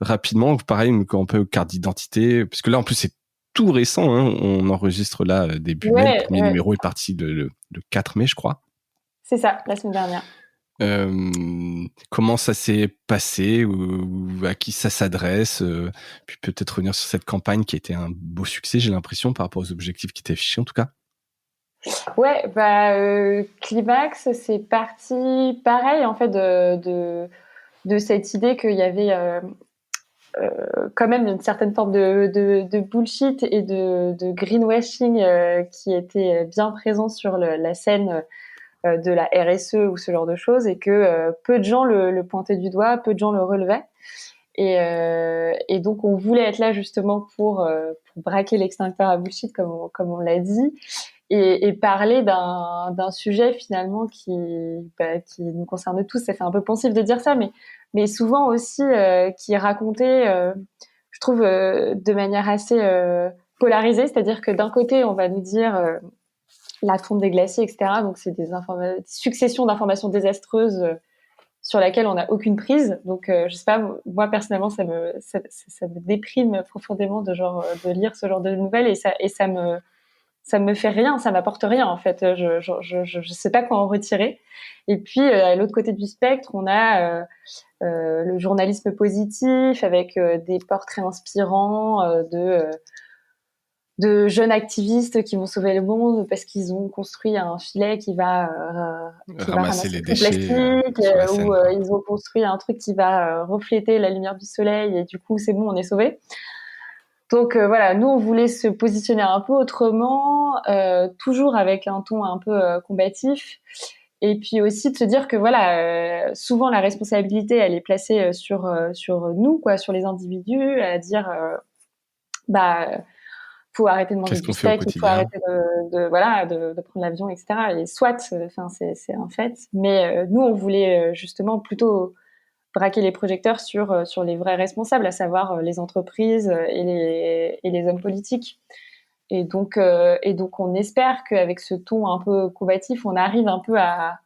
Speaker 2: rapidement, pareil, un peu carte d'identité, parce que là, en plus, c'est tout récent. Hein. On enregistre là début mai. Le
Speaker 1: Ouais,
Speaker 2: premier
Speaker 1: ouais.
Speaker 2: numéro est parti le 4 mai, je crois.
Speaker 1: C'est ça, la semaine dernière.
Speaker 2: Comment ça s'est passé ou à qui ça s'adresse puis peut-être revenir sur cette campagne qui a été un beau succès, j'ai l'impression, par rapport aux objectifs qui étaient affichés, en tout cas.
Speaker 1: Ouais, bah, Climax, c'est parti pareil, en fait, de cette idée qu'il y avait quand même une certaine forme de bullshit et de greenwashing qui était bien présent sur la scène de la RSE ou ce genre de choses, et que peu de gens le pointaient du doigt, peu de gens le relevaient. Et donc, on voulait être là justement pour braquer l'extincteur à bullshit, comme on l'a dit, et parler d'un sujet finalement qui nous concerne tous. Ça fait un peu pensif de dire ça, mais souvent aussi qui est raconté, je trouve, de manière assez polarisée. C'est-à-dire que d'un côté, on va nous dire la fonte des glaciers, etc. Donc, c'est des successions d'informations désastreuses sur laquelle on n'a aucune prise. Donc, je sais pas, moi personnellement, ça me déprime profondément de lire ce genre de nouvelles, et ça me fait rien, ça m'apporte rien en fait. Je sais pas quoi en retirer. Et puis à l'autre côté du spectre, on a le journalisme positif avec des portraits inspirants de jeunes activistes qui vont sauver le monde parce qu'ils ont construit un filet qui va
Speaker 2: Ramasser
Speaker 1: ramasser
Speaker 2: les
Speaker 1: tout le plastique,
Speaker 2: déchets sur la
Speaker 1: ou
Speaker 2: scène, quoi.
Speaker 1: ils ont construit un truc qui va refléter la lumière du soleil et du coup c'est bon, on est sauvé. Donc voilà, nous on voulait se positionner un peu autrement, toujours avec un ton un peu combatif, et puis aussi de se dire que voilà, souvent la responsabilité elle est placée sur nous, quoi, sur les individus, à dire bah faut arrêter de manger
Speaker 2: Qu'est-ce
Speaker 1: du
Speaker 2: qu'on fait au
Speaker 1: steak, il faut
Speaker 2: quotidien?
Speaker 1: arrêter voilà de prendre l'avion, etc. Et soit, enfin c'est un fait, mais nous on voulait justement plutôt braquer les projecteurs sur les vrais responsables, à savoir les entreprises et les hommes politiques. Et donc on espère qu'avec ce ton un peu combatif, on arrive un peu à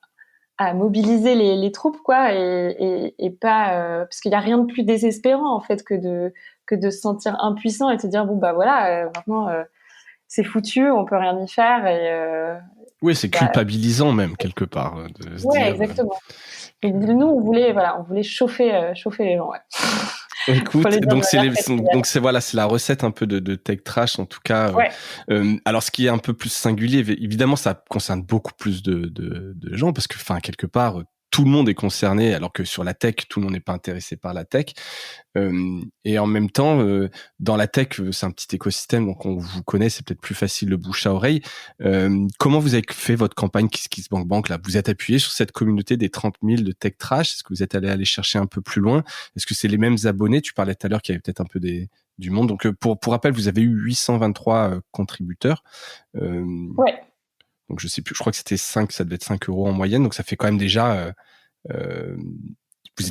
Speaker 1: mobiliser les troupes, quoi, et pas parce qu'il y a rien de plus désespérant en fait que de se sentir impuissant et de se dire bon bah voilà, maintenant c'est foutu, on peut rien y faire,
Speaker 2: Oui, c'est
Speaker 1: bah
Speaker 2: culpabilisant même, quelque part, de se
Speaker 1: ouais,
Speaker 2: dire...
Speaker 1: exactement. Donc nous on voulait chauffer les gens, ouais. pour
Speaker 2: Écoute,
Speaker 1: les dire de
Speaker 2: donc
Speaker 1: manière très triviale.
Speaker 2: c'est voilà, c'est la recette un peu de tech trash en tout cas.
Speaker 1: Ouais.
Speaker 2: Alors ce qui est un peu plus singulier, évidemment, ça concerne beaucoup plus de gens parce que, enfin, quelque part, tout le monde est concerné, alors que sur la tech, tout le monde n'est pas intéressé par la tech. Et en même temps, dans la tech, c'est un petit écosystème, donc on vous connaît, c'est peut-être plus facile le bouche à oreille. Comment vous avez fait votre campagne KissKissBankBank là? Vous êtes appuyé sur cette communauté des 30 000 de tech trash? Est-ce que vous êtes allé aller chercher un peu plus loin? Est-ce que c'est les mêmes abonnés? Tu parlais tout à l'heure qu'il y avait peut-être un peu du monde. Donc pour rappel, vous avez eu 823 contributeurs. Euh,
Speaker 1: Ouais.
Speaker 2: donc je sais plus, je crois que c'était 5, ça devait être 5 euros en moyenne. Donc ça fait quand même déjà. Euh,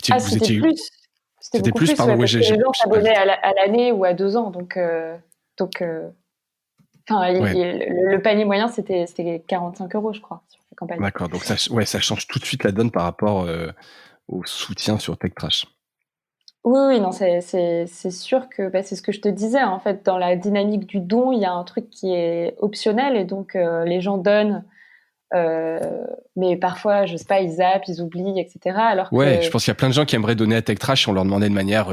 Speaker 1: Ah,
Speaker 2: vous
Speaker 1: c'était
Speaker 2: étiez,
Speaker 1: plus. C'était
Speaker 2: c'était
Speaker 1: beaucoup
Speaker 2: plus,
Speaker 1: plus,
Speaker 2: pardon,
Speaker 1: ouais,
Speaker 2: oui,
Speaker 1: parce que les gens
Speaker 2: j'ai pas vu.
Speaker 1: s'abonnaient à l'année ou à 2 ans. Donc, enfin,
Speaker 2: Ouais.
Speaker 1: le panier moyen, c'était 45 euros, je crois, sur la campagne.
Speaker 2: D'accord, donc ça change tout de suite la donne par rapport au soutien sur TechTrash.
Speaker 1: Oui, oui, non, c'est sûr que bah, c'est ce que je te disais. En fait, dans la dynamique du don, il y a un truc qui est optionnel et donc les gens donnent, mais parfois, je sais pas, ils zappent, ils oublient, etc. Alors
Speaker 2: Ouais, je
Speaker 1: que
Speaker 2: pense qu'il y a plein de gens qui aimeraient donner à TechTrash, on leur demandait de manière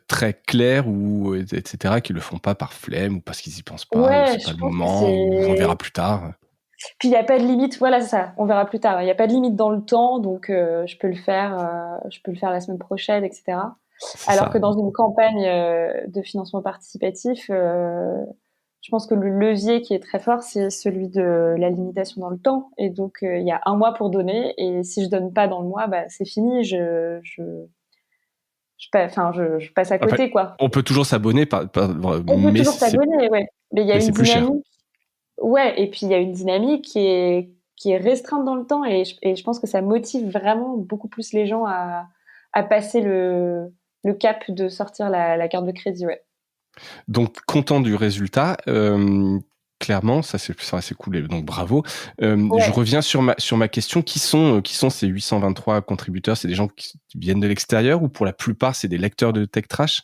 Speaker 2: très claire ou etc. qui le font pas par flemme ou parce qu'ils y pensent pas ou
Speaker 1: ouais,
Speaker 2: c'est pas
Speaker 1: je
Speaker 2: le
Speaker 1: pense que
Speaker 2: moment ou on verra
Speaker 1: c'est.
Speaker 2: plus tard.
Speaker 1: Puis il y a pas de limite. Voilà, c'est ça. On verra plus tard. Il y a pas de limite dans le temps, donc je peux le faire la semaine prochaine, etc.
Speaker 2: C'est
Speaker 1: Alors
Speaker 2: ça.
Speaker 1: que dans une campagne de financement participatif, je pense que le levier qui est très fort, c'est celui de la limitation dans le temps. Et donc, il y a un mois pour donner. Et si je donne pas dans le mois, bah, c'est fini. Je passe à
Speaker 2: En fait,
Speaker 1: côté, quoi.
Speaker 2: on peut toujours s'abonner,
Speaker 1: On peut
Speaker 2: mais
Speaker 1: toujours s'abonner, ouais. Mais il y a une
Speaker 2: c'est plus cher.
Speaker 1: dynamique. Ouais. Et puis, il y a une dynamique qui est restreinte dans le temps. Et je pense que ça motive vraiment beaucoup plus les gens à passer le cap de sortir la carte de crédit, ouais.
Speaker 2: Donc content du résultat. Clairement, ça c'est cool. Et donc bravo. Je
Speaker 1: Ouais.
Speaker 2: reviens sur ma question. Qui sont ces 823 contributeurs? C'est des gens qui viennent de l'extérieur ou pour la plupart c'est des lecteurs de Tech Trash?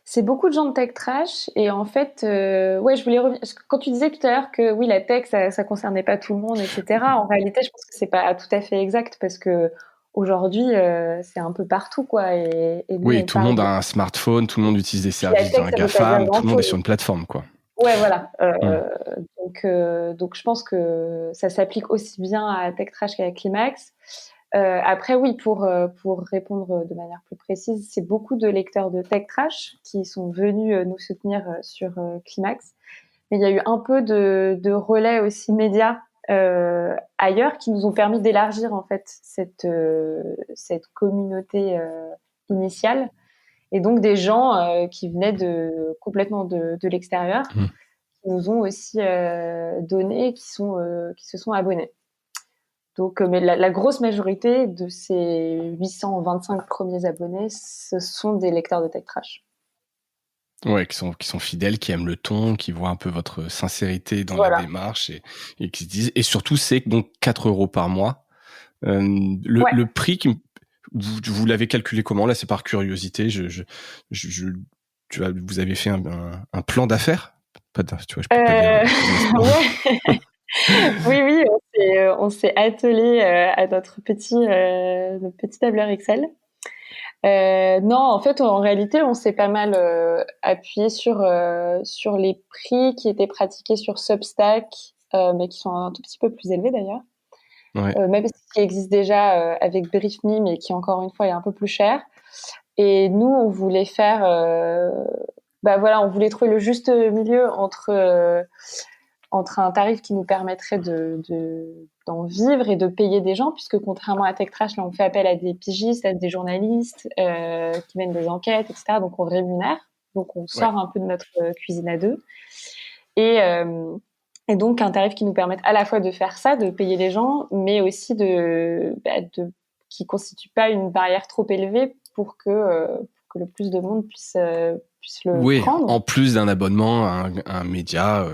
Speaker 1: C'est beaucoup de gens de tech trash et en fait, ouais, je voulais revenir. Quand tu disais tout à l'heure que oui, la tech, ça concernait pas tout le monde, etc. En réalité, je pense que c'est pas tout à fait exact parce que aujourd'hui, c'est un peu partout, quoi. Et nous,
Speaker 2: Oui,
Speaker 1: on
Speaker 2: tout le
Speaker 1: parle
Speaker 2: monde
Speaker 1: de.
Speaker 2: a un smartphone, tout le monde utilise des
Speaker 1: Puis la
Speaker 2: services
Speaker 1: tech,
Speaker 2: d'un
Speaker 1: ça veut pas dire
Speaker 2: GAFAM, tout le monde est
Speaker 1: grand-chose.
Speaker 2: sur une plateforme, quoi.
Speaker 1: Ouais, voilà.
Speaker 2: Hmm.
Speaker 1: Donc, je pense que ça s'applique aussi bien à tech trash qu'à Climax. Après, oui, pour répondre de manière plus précise, c'est beaucoup de lecteurs de Tech Trash qui sont venus nous soutenir sur Climax. Mais il y a eu un peu de relais aussi médias ailleurs qui nous ont permis d'élargir en fait cette communauté initiale. Et donc des gens qui venaient complètement de l'extérieur,
Speaker 2: Hmm.
Speaker 1: qui nous ont aussi donné, qui se sont abonnés. Donc, mais la grosse majorité de ces 825 premiers abonnés, ce sont des lecteurs de Tech Trash.
Speaker 2: Ouais, qui sont fidèles, qui aiment le ton, qui voient un peu votre sincérité dans la
Speaker 1: Voilà.
Speaker 2: démarche et qui se disent. Et surtout, c'est donc 4 euros par mois.
Speaker 1: Ouais.
Speaker 2: Le prix vous l'avez calculé comment? Là, c'est par curiosité. Je- vous avez fait un plan d'affaires? Pas tu vois, je peux pas dire business plan.
Speaker 1: Ouais. Oui, oui, on s'est attelé à notre petit tableur Excel. Non, en fait, en réalité, on s'est pas mal appuyé sur les prix qui étaient pratiqués sur Substack, mais qui sont un tout petit peu plus élevés d'ailleurs.
Speaker 2: Ouais.
Speaker 1: Même ce qui existe déjà avec BriefMe, mais qui encore une fois est un peu plus cher. Et nous, on voulait faire, bah voilà, on voulait trouver le juste milieu entre un tarif qui nous permettrait d'en vivre et de payer des gens, puisque contrairement à Tech Trash, là, on fait appel à des pigistes, à des journalistes qui mènent des enquêtes, etc. Donc on rémunère, donc on
Speaker 2: Ouais.
Speaker 1: sort un peu de notre cuisine à deux. Et, euh, et donc un tarif qui nous permette à la fois de faire ça, de payer les gens, mais aussi qui constitue pas une barrière trop élevée pour que le plus de monde puisse le
Speaker 2: Oui,
Speaker 1: prendre.
Speaker 2: en plus d'un abonnement à un média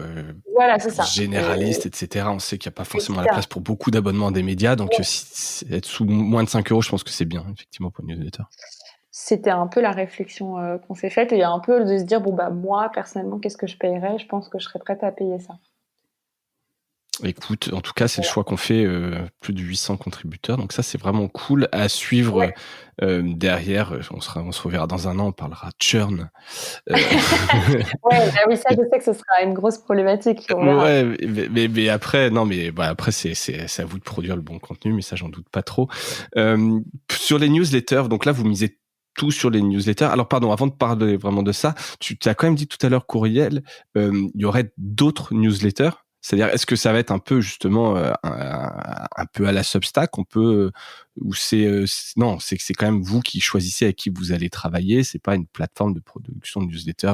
Speaker 1: Voilà, c'est ça.
Speaker 2: généraliste, etc. On sait qu'il n'y a pas
Speaker 1: Et
Speaker 2: forcément
Speaker 1: c'est
Speaker 2: la
Speaker 1: ça.
Speaker 2: place pour beaucoup d'abonnements à des médias, donc
Speaker 1: Ouais.
Speaker 2: être sous moins de 5 euros, je pense que c'est bien, effectivement, pour une newsletter.
Speaker 1: C'était un peu la réflexion qu'on s'est faite et un peu de se dire bon bah moi personnellement qu'est-ce que je payerais? Je pense que je serais prête à payer ça.
Speaker 2: Écoute, en tout cas, c'est le choix qu'on fait, plus de 800 contributeurs, donc ça, c'est vraiment cool à
Speaker 1: Ouais.
Speaker 2: suivre. Derrière, on se reverra dans un an, on parlera churn. Heu,
Speaker 1: Ouais, bah oui, ça, je sais que ce sera une grosse problématique, on verra.
Speaker 2: ouais, mais après, non, mais bah, après, c'est à vous de produire le bon contenu, mais ça, j'en doute pas trop. Sur les newsletters, donc là, vous misez tout sur les newsletters. Alors, pardon, avant de parler vraiment de ça, tu as quand même dit tout à l'heure courriel. Il y aurait d'autres newsletters? C'est-à-dire, est-ce que ça va être un peu justement, un peu à la Substack? On peut, ou non, c'est quand même vous qui choisissez avec qui vous allez travailler. C'est pas une plateforme de production de newsletters,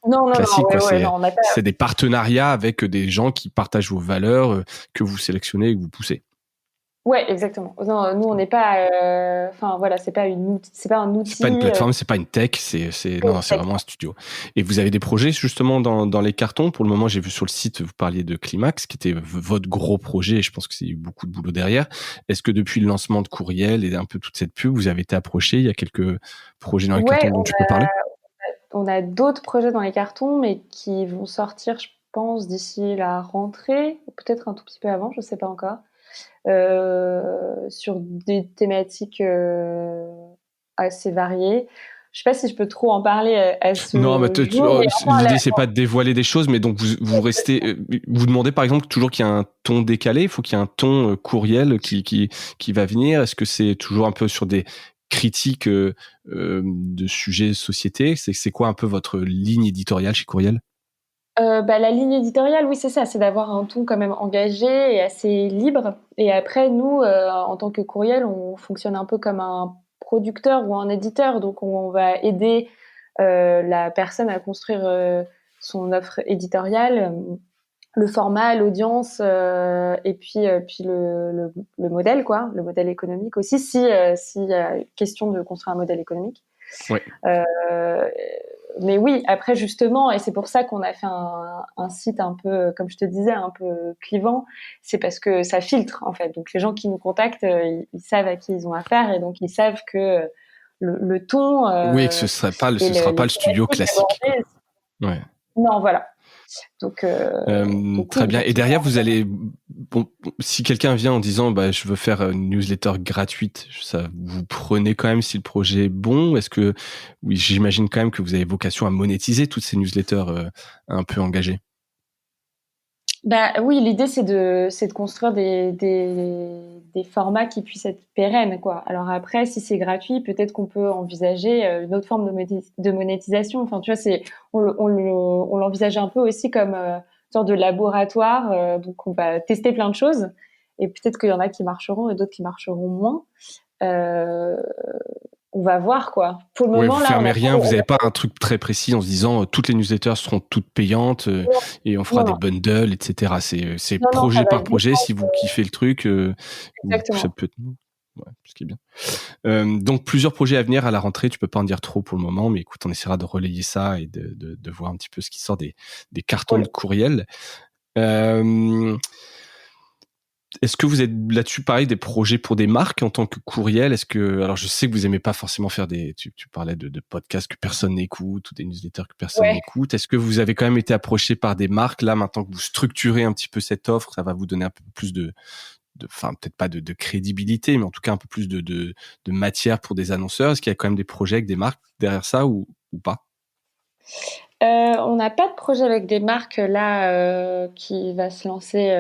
Speaker 1: Non, non, non,
Speaker 2: classique, quoi.
Speaker 1: ouais, non, on n'a pas.
Speaker 2: C'est des partenariats avec des gens qui partagent vos valeurs, que vous sélectionnez et que vous poussez.
Speaker 1: Ouais, exactement. Non, nous, on n'est pas, enfin, voilà, c'est pas un
Speaker 2: C'est pas une
Speaker 1: outil,
Speaker 2: plateforme, c'est pas une tech, non, c'est vraiment un studio. Et vous avez des projets justement dans les cartons? Pour le moment, j'ai vu sur le site, vous parliez de Climax, qui était votre gros projet, et je pense que c'est beaucoup de boulot derrière. Est-ce que depuis le lancement de Courriel et un peu toute cette pub, vous avez été approché? Il y a quelques projets dans les
Speaker 1: Ouais,
Speaker 2: cartons dont tu peux parler?
Speaker 1: on a d'autres projets dans les cartons, mais qui vont sortir, je pense, d'ici la rentrée, ou peut-être un tout petit peu avant, je sais pas encore, sur des thématiques assez variées. Je sais pas si je peux trop en parler à
Speaker 2: Non, mais
Speaker 1: ce jour, mais enfin,
Speaker 2: l'idée, c'est pas de dévoiler des choses, mais donc vous restez, vous demandez par exemple toujours qu'il y a un ton décalé, il faut qu'il y ait un ton courriel qui va venir. Est-ce que c'est toujours un peu sur des critiques de sujets de société? C'est quoi un peu votre ligne éditoriale chez Courriel?
Speaker 1: bah, la ligne éditoriale, oui, c'est ça, c'est d'avoir un ton quand même engagé et assez libre. Et après, nous, en tant que Courriel, on fonctionne un peu comme un producteur ou un éditeur. Donc, on va aider la personne à construire son offre éditoriale, le format, l'audience, et puis le modèle, quoi, le modèle économique aussi, s'il y a question de construire un modèle économique.
Speaker 2: Ouais.
Speaker 1: Euh, mais oui, après justement, et c'est pour ça qu'on a fait un site un peu, comme je te disais, un peu clivant, c'est parce que ça filtre en fait. Donc les gens qui nous contactent, ils savent à qui ils ont affaire, et donc ils savent que le ton
Speaker 2: Oui, que
Speaker 1: et
Speaker 2: ce sera pas
Speaker 1: les
Speaker 2: le studio
Speaker 1: thématiques
Speaker 2: classique, quoi.
Speaker 1: abordées,
Speaker 2: Ouais.
Speaker 1: non, voilà. Donc,
Speaker 2: Très
Speaker 1: oui,
Speaker 2: bien. Et
Speaker 1: effectivement.
Speaker 2: derrière, vous allez, si quelqu'un vient en disant, bah, je veux faire une newsletter gratuite, ça, vous prenez quand même si le projet est bon? Est-ce que, oui, j'imagine quand même que vous avez vocation à monétiser toutes ces newsletters un peu engagées.
Speaker 1: Bah oui, l'idée c'est de construire des formats qui puissent être pérennes, quoi. Alors après, si c'est gratuit, peut-être qu'on peut envisager une autre forme de monétisation. Enfin, tu vois, on l'envisage un peu aussi comme une sorte de laboratoire. Donc on va tester plein de choses, et peut-être qu'il y en a qui marcheront et d'autres qui marcheront moins. Euh, on va voir, quoi. Pour le
Speaker 2: Ouais, vous
Speaker 1: moment, là,
Speaker 2: fermez rien, vous avez pas un truc très précis en se disant toutes les newsletters seront toutes payantes et on fera
Speaker 1: non,
Speaker 2: des
Speaker 1: non,
Speaker 2: bundles, etc. C'est
Speaker 1: non, non, ça
Speaker 2: projet
Speaker 1: va
Speaker 2: par
Speaker 1: être
Speaker 2: projet. Si vous kiffez le truc, ça
Speaker 1: exactement.
Speaker 2: peut être, ouais, ce qui est bien. Donc plusieurs projets à venir à la rentrée. Tu peux pas en dire trop pour le moment, mais écoute, on essaiera de relayer ça et de voir un petit peu ce qui sort des cartons de
Speaker 1: Cool.
Speaker 2: courriel. Euh, Est-ce que vous êtes là-dessus pareil des projets pour des marques en tant que courriel? Alors je sais que vous aimez pas forcément faire tu parlais de podcasts que personne n'écoute ou des newsletters que personne
Speaker 1: Ouais.
Speaker 2: n'écoute. Est-ce que vous avez quand même été approché par des marques là maintenant que vous structurez un petit peu cette offre, ça va vous donner un peu plus enfin peut-être pas de crédibilité, mais en tout cas un peu plus de matière pour des annonceurs. Est-ce qu'il y a quand même des projets avec des marques derrière ça ou pas?
Speaker 1: On n'a pas de projet avec des marques là qui va se lancer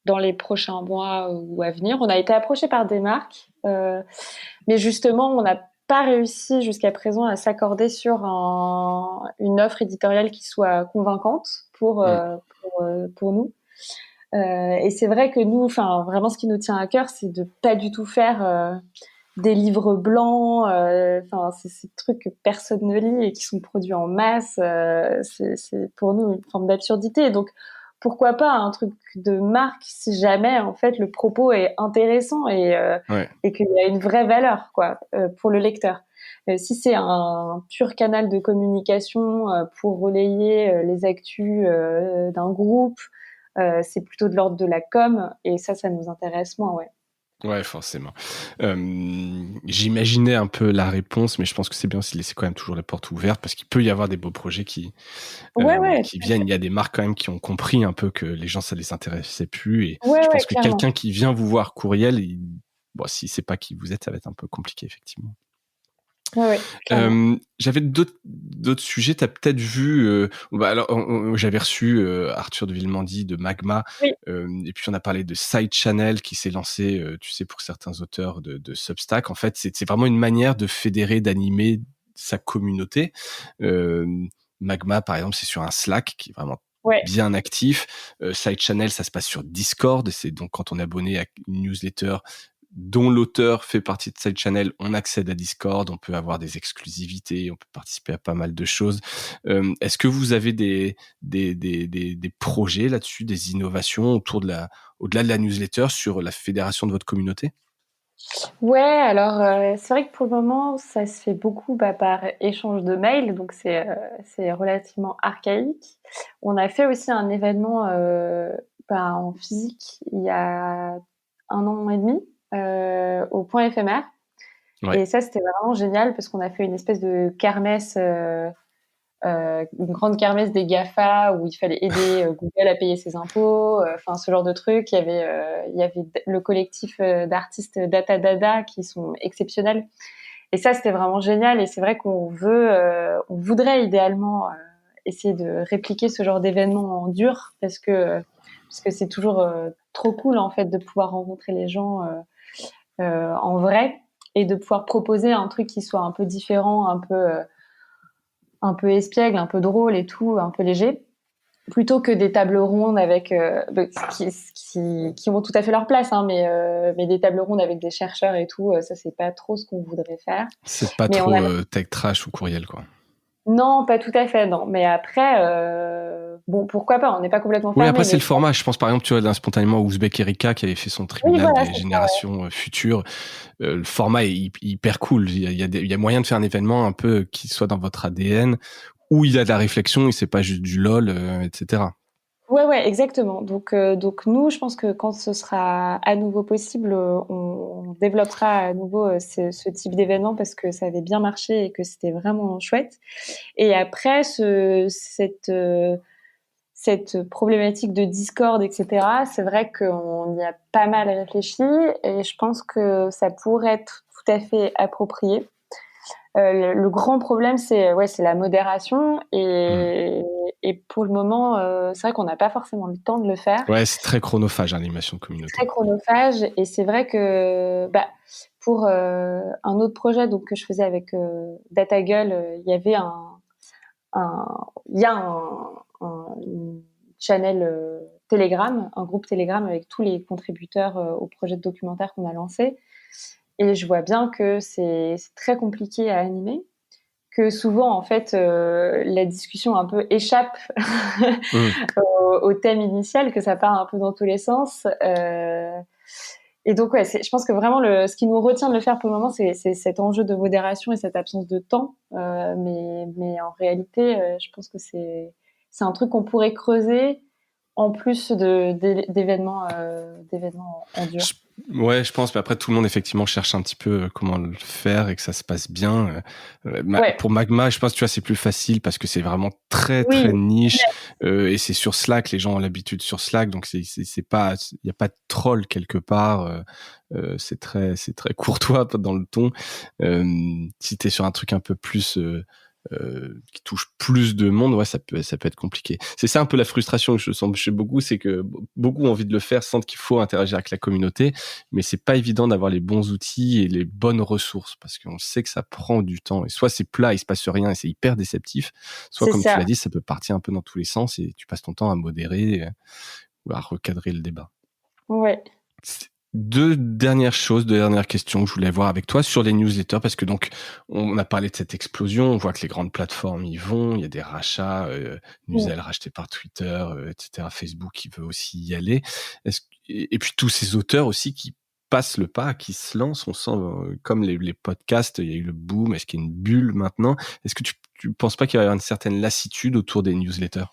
Speaker 1: dans les prochains mois ou à venir. On a été approché par des marques, mais justement, on n'a pas réussi jusqu'à présent à s'accorder sur une offre éditoriale qui soit convaincante
Speaker 2: Hmm.
Speaker 1: pour nous. Et c'est vrai que nous, enfin, vraiment, ce qui nous tient à cœur, c'est de pas du tout faire des livres blancs, enfin, c'est ces trucs que personne ne lit et qui sont produits en masse. C'est pour nous une forme d'absurdité. Donc, pourquoi pas un truc de marque si jamais, en fait, le propos est intéressant
Speaker 2: Ouais.
Speaker 1: et qu'il y a une vraie valeur, quoi, pour le lecteur. Si c'est un pur canal de communication pour relayer les actus d'un groupe, c'est plutôt de l'ordre de la com, et ça nous intéresse moins, ouais.
Speaker 2: Ouais, forcément. J'imaginais un peu la réponse, mais je pense que c'est bien aussi de laisser quand même toujours les portes ouvertes parce qu'il peut y avoir des beaux projets
Speaker 1: Ouais, ouais,
Speaker 2: qui
Speaker 1: tout à
Speaker 2: viennent.
Speaker 1: fait.
Speaker 2: Il y a des marques quand même qui ont compris un peu que les gens, ça les intéressait plus et
Speaker 1: Ouais,
Speaker 2: je
Speaker 1: ouais,
Speaker 2: pense que
Speaker 1: clairement.
Speaker 2: quelqu'un qui vient vous voir courriel, bon, s'il sait pas qui vous êtes, ça va être un peu compliqué, effectivement.
Speaker 1: Ouais, ouais, clairement.
Speaker 2: J'avais d'autres sujets. Tu as peut-être vu, bah, alors j'avais reçu, Arthur de Villemandy de Magma,
Speaker 1: Oui,
Speaker 2: et puis on a parlé de Side Channel qui s'est lancé, tu sais, pour certains auteurs de Substack. En fait, c'est vraiment une manière de fédérer, d'animer sa communauté. Magma, par exemple, c'est sur un Slack qui est vraiment
Speaker 1: ouais.
Speaker 2: bien actif. Side Channel, ça se passe sur Discord. C'est donc quand on est abonné à une newsletter dont l'auteur fait partie de Side Channel, on accède à Discord, on peut avoir des exclusivités, on peut participer à pas mal de choses. Est-ce que vous avez des projets là-dessus, des innovations au-delà de la newsletter sur la fédération de votre communauté?
Speaker 1: Ouais, alors, c'est vrai que pour le moment, ça se fait beaucoup, bah, par échange de mails, donc c'est relativement archaïque. On a fait aussi un événement, bah, en physique il y a 1 an et demi, au Point éphémère
Speaker 2: Ouais.
Speaker 1: et ça, c'était vraiment génial parce qu'on a fait une espèce de kermesse, une grande kermesse des GAFA où il fallait aider Google à payer ses impôts, enfin ce genre de truc. Il y avait le collectif d'artistes Data Dada qui sont exceptionnels. Et ça, c'était vraiment génial. Et c'est vrai on voudrait idéalement essayer de répliquer ce genre d'événement en dur parce que c'est toujours trop cool en fait de pouvoir rencontrer les gens en vrai et de pouvoir proposer un truc qui soit un peu différent, un peu espiègle, un peu drôle et tout, un peu léger, plutôt que des tables rondes avec qui ont tout à fait leur place, hein, mais des tables rondes avec des chercheurs et tout, ça c'est pas trop ce qu'on voudrait faire.
Speaker 2: C'est pas
Speaker 1: Mais on
Speaker 2: trop,
Speaker 1: a
Speaker 2: tech trash ou courriel, quoi.
Speaker 1: non, pas tout à fait, non. Mais après, bon, pourquoi pas, on n'est pas complètement
Speaker 2: Oui,
Speaker 1: fermé,
Speaker 2: après, c'est
Speaker 1: mais
Speaker 2: le
Speaker 1: je pense...
Speaker 2: format. Je pense, par exemple, tu vois, là, spontanément, Ouzbek Erika, qui avait fait son
Speaker 1: Oui,
Speaker 2: tribunal
Speaker 1: voilà,
Speaker 2: des
Speaker 1: c'est ça, ouais.
Speaker 2: générations futures. Le format est hyper cool. Il y a moyen de faire un événement un peu qui soit dans votre ADN, où il y a de la réflexion et c'est pas juste du lol, etc.
Speaker 1: Ouais, ouais, exactement. Donc nous, je pense que quand ce sera à nouveau possible, on développera à nouveau ce type d'événement parce que ça avait bien marché et que c'était vraiment chouette. Et après, cette problématique de Discord, etc., c'est vrai qu'on y a pas mal réfléchi et je pense que ça pourrait être tout à fait approprié. Le grand problème, c'est la modération
Speaker 2: Hmm.
Speaker 1: et pour le moment, c'est vrai qu'on n'a pas forcément le temps de le faire.
Speaker 2: Ouais, c'est très chronophage, hein, l'animation de
Speaker 1: C'est
Speaker 2: communauté.
Speaker 1: très chronophage et c'est vrai que bah, pour un autre projet donc que je faisais avec DataGull, il y avait un il y a une channel Telegram, un groupe Telegram avec tous les contributeurs au projet de documentaire qu'on a lancé. Et je vois bien que c'est très compliqué à animer, que souvent en fait la discussion un peu échappe
Speaker 2: Hmm.
Speaker 1: au thème initial, que ça part un peu dans tous les sens. Et donc ouais, je pense que vraiment ce qui nous retient de le faire pour le moment, c'est cet enjeu de modération et cette absence de temps. Mais en réalité, je pense que c'est un truc qu'on pourrait creuser en plus d'événements en dur.
Speaker 2: Je- Ouais, je pense, mais après tout le monde effectivement cherche un petit peu comment le faire et que ça se passe bien.
Speaker 1: Ouais,
Speaker 2: Pour Magma, je pense, tu vois, c'est plus facile parce que c'est vraiment très
Speaker 1: oui,
Speaker 2: très niche, et c'est sur Slack. Les gens ont l'habitude sur Slack, donc c'est pas, il y a pas de troll quelque part. C'est très courtois dans le ton. Euh, Si t'es sur un truc un peu plus qui touche plus de monde, ouais, ça peut être compliqué. C'est ça un peu la frustration que je sens chez beaucoup, c'est que beaucoup ont envie de le faire, sentent qu'il faut interagir avec la communauté, mais c'est pas évident d'avoir les bons outils et les bonnes ressources parce qu'on sait que ça prend du temps. Et soit c'est plat, il se passe rien et c'est hyper déceptif, soit
Speaker 1: c'est
Speaker 2: comme tu
Speaker 1: ça.
Speaker 2: l'as dit, ça peut partir un peu dans tous les sens et tu passes ton temps à modérer ou à recadrer le débat.
Speaker 1: Ouais.
Speaker 2: Deux dernières questions que je voulais voir avec toi sur les newsletters, parce que donc on a parlé de cette explosion, on voit que les grandes plateformes y vont, il y a des rachats, Newsel racheté par Twitter, etc. Facebook qui veut aussi y aller. Et puis tous ces auteurs aussi qui passent le pas, qui se lancent, on sent comme les podcasts, il y a eu le boom, est-ce qu'il y a une bulle maintenant? Est-ce que tu penses pas qu'il va y avoir une certaine lassitude autour des newsletters?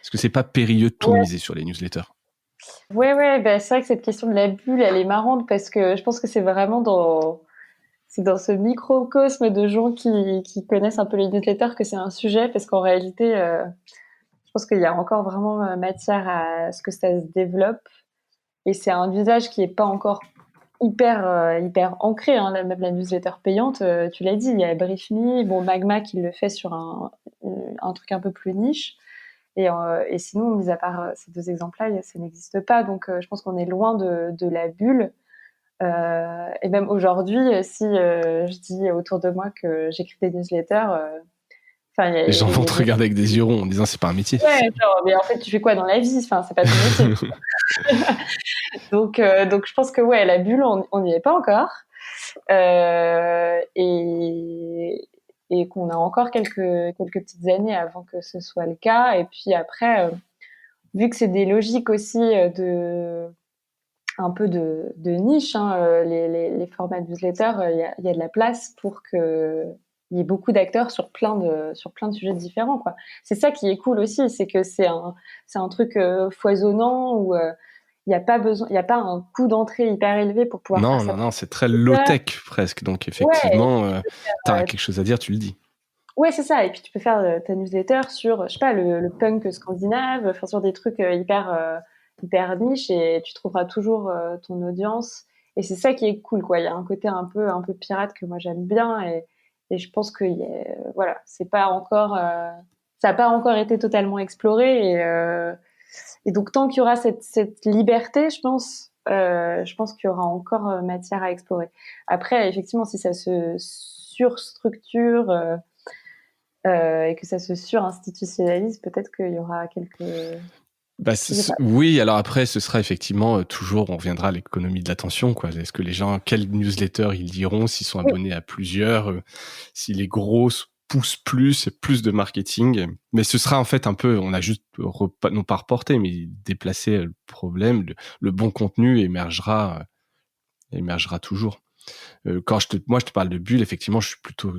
Speaker 2: Est-ce que c'est pas périlleux de tout
Speaker 1: Ouais.
Speaker 2: miser sur les newsletters?
Speaker 1: Ouais, bah, c'est vrai que cette question de la bulle, elle est marrante parce que je pense que c'est vraiment c'est dans ce microcosme de gens qui connaissent un peu les newsletters que c'est un sujet, parce qu'en réalité, je pense qu'il y a encore vraiment matière à ce que ça se développe. Et c'est un usage qui est pas encore hyper ancré, hein. Même la newsletter payante, tu l'as dit, il y a BriefMe, bon, Magma qui le fait sur un truc un peu plus niche. Et sinon, mis à part ces deux exemples-là, ça n'existe pas. Donc, je pense qu'on est loin de la bulle. Et même aujourd'hui, si je dis autour de moi que j'écris des newsletters, enfin,
Speaker 2: Les gens vont
Speaker 1: y a
Speaker 2: te
Speaker 1: des...
Speaker 2: regarder avec des yeux ronds en disant c'est pas un métier.
Speaker 1: Ouais, genre, mais en fait, tu fais quoi dans la vie? Enfin, c'est pas ton métier. Donc, je pense que ouais, la bulle, on n'y est pas encore. Et qu'on a encore quelques petites années avant que ce soit le cas. Et puis après, vu que c'est des logiques aussi un peu de niche, hein, les formats de newsletter, il y a de la place pour que il y ait beaucoup d'acteurs sur plein de sujets différents, quoi. C'est ça qui est cool aussi, c'est que c'est un truc foisonnant où il y a pas un coût d'entrée hyper élevé pour pouvoir faire ça.
Speaker 2: Non, c'est très low-tech presque. Donc
Speaker 1: Ouais,
Speaker 2: effectivement, t'as quelque chose à dire, tu le dis.
Speaker 1: ouais, c'est ça. Et puis tu peux faire ta newsletter sur, je sais pas, le punk scandinave, enfin sur des trucs hyper niche, et tu trouveras toujours ton audience. Et c'est ça qui est cool, quoi. Il y a un côté un peu pirate que moi j'aime bien, et je pense que voilà, c'est pas encore, ça a pas encore été totalement exploré, et donc tant qu'il y aura cette liberté, je pense qu'il y aura encore matière à explorer. Après, effectivement, si ça se surstructure et que ça se surinstitutionnalise, peut-être qu'il y aura quelques...
Speaker 2: Bah,
Speaker 1: Je sais pas.
Speaker 2: oui, alors après, ce sera effectivement toujours, on reviendra à l'économie de l'attention, quoi. Est-ce que les gens, quelle newsletter ils liront, s'ils sont
Speaker 1: Oui,
Speaker 2: abonnés à plusieurs, si les grosses poussent plus, et plus de marketing. Mais ce sera en fait un peu, on a juste, non pas reporté, mais déplacé le problème. Le bon contenu émergera toujours. Moi, je te parle de bulle, effectivement, je suis plutôt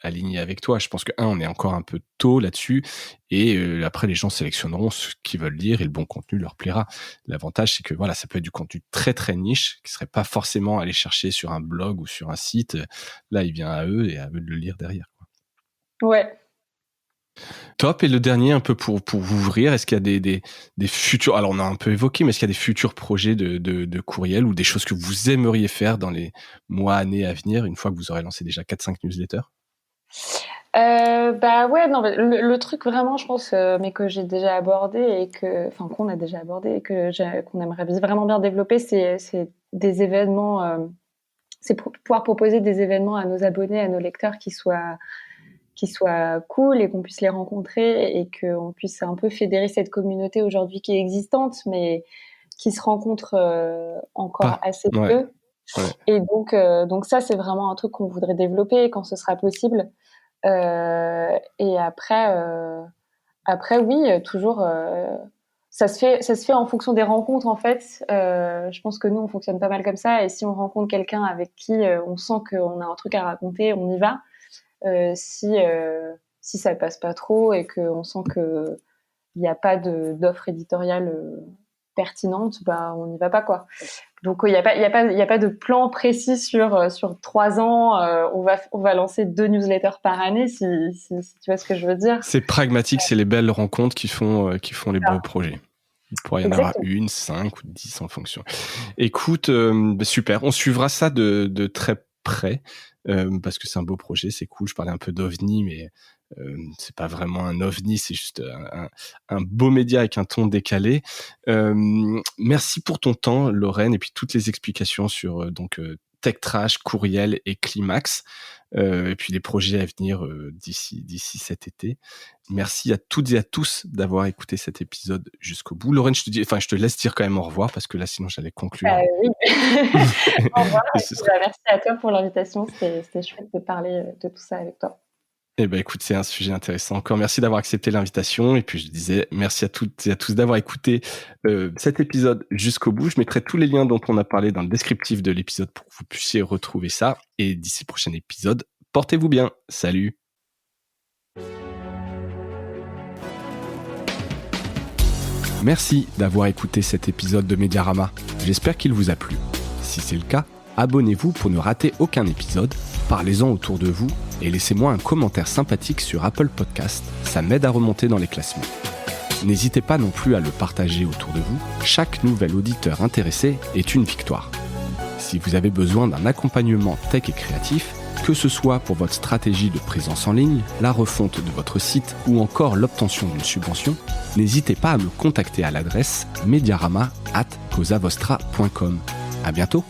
Speaker 2: aligné avec toi. Je pense que on est encore un peu tôt là-dessus, et après les gens sélectionneront ce qu'ils veulent lire et le bon contenu leur plaira. L'avantage, c'est que voilà, ça peut être du contenu très très niche qui serait pas forcément aller chercher sur un blog ou sur un site. Là, il vient à eux et à eux de le lire derrière.
Speaker 1: ouais.
Speaker 2: Top. Et le dernier, un peu pour vous ouvrir, est-ce qu'il y a des futurs, alors on a un peu évoqué, mais est-ce qu'il y a des futurs projets de courriel ou des choses que vous aimeriez faire dans les mois, années à venir, une fois que vous aurez lancé déjà 4-5 newsletters?
Speaker 1: Bah ouais, non, le truc vraiment, je pense, mais que j'ai déjà abordé enfin qu'on a déjà abordé et qu'on aimerait vraiment bien développer, c'est des événements, c'est pour pouvoir proposer des événements à nos abonnés, à nos lecteurs qui soient cool, et qu'on puisse les rencontrer et qu'on puisse un peu fédérer cette communauté aujourd'hui qui est existante, mais qui se rencontre encore
Speaker 2: Pas.
Speaker 1: assez
Speaker 2: Ouais.
Speaker 1: peu.
Speaker 2: Ouais.
Speaker 1: Et donc ça, c'est vraiment un truc qu'on voudrait développer quand ce sera possible. Et après, oui, toujours, ça se fait en fonction des rencontres, en fait. Je pense que nous, on fonctionne pas mal comme ça. Et si on rencontre quelqu'un avec qui on sent qu'on a un truc à raconter, on y va. Si ça passe pas trop et qu'on sent que il n'y a pas d'offre éditoriale pertinente, bah on n'y va pas, quoi. Donc il y a pas de plan précis sur 3 ans. On va lancer 2 newsletters par année, si tu vois ce que je veux dire.
Speaker 2: C'est pragmatique, c'est les belles rencontres qui font les beaux projets. Il pourrait y en avoir
Speaker 1: Exactement.
Speaker 2: 1, 5 ou 10 en fonction. Écoute, super. On suivra ça de très près, parce que c'est un beau projet, c'est cool. Je parlais un peu d'OVNI, mais c'est pas vraiment un OVNI, c'est juste un beau média avec un ton décalé. Merci pour ton temps, Lorraine, et puis toutes les explications sur Tech Trash, Courriel et Climax, et puis les projets à venir d'ici cet été. Merci à toutes et à tous d'avoir écouté cet épisode jusqu'au bout. Lorraine, je te laisse dire quand même au revoir, parce que là, sinon, j'allais conclure.
Speaker 1: Oui. Au revoir.
Speaker 2: Et
Speaker 1: Et
Speaker 2: ce
Speaker 1: puis,
Speaker 2: serait...
Speaker 1: merci à toi pour l'invitation. C'était chouette de parler de tout ça avec toi.
Speaker 2: Eh ben, écoute, c'est un sujet intéressant. Encore merci d'avoir accepté l'invitation. Et puis, je disais merci à toutes et à tous d'avoir écouté cet épisode jusqu'au bout. Je mettrai tous les liens dont on a parlé dans le descriptif de l'épisode pour que vous puissiez retrouver ça. Et d'ici le prochain épisode, portez-vous bien. Salut! Merci d'avoir écouté cet épisode de Mediarama. J'espère qu'il vous a plu. Si c'est le cas, abonnez-vous pour ne rater aucun épisode, parlez-en autour de vous et laissez-moi un commentaire sympathique sur Apple Podcast, ça m'aide à remonter dans les classements. N'hésitez pas non plus à le partager autour de vous, chaque nouvel auditeur intéressé est une victoire. Si vous avez besoin d'un accompagnement tech et créatif, que ce soit pour votre stratégie de présence en ligne, la refonte de votre site ou encore l'obtention d'une subvention, n'hésitez pas à me contacter à l'adresse mediarama@causavostra.com. À bientôt!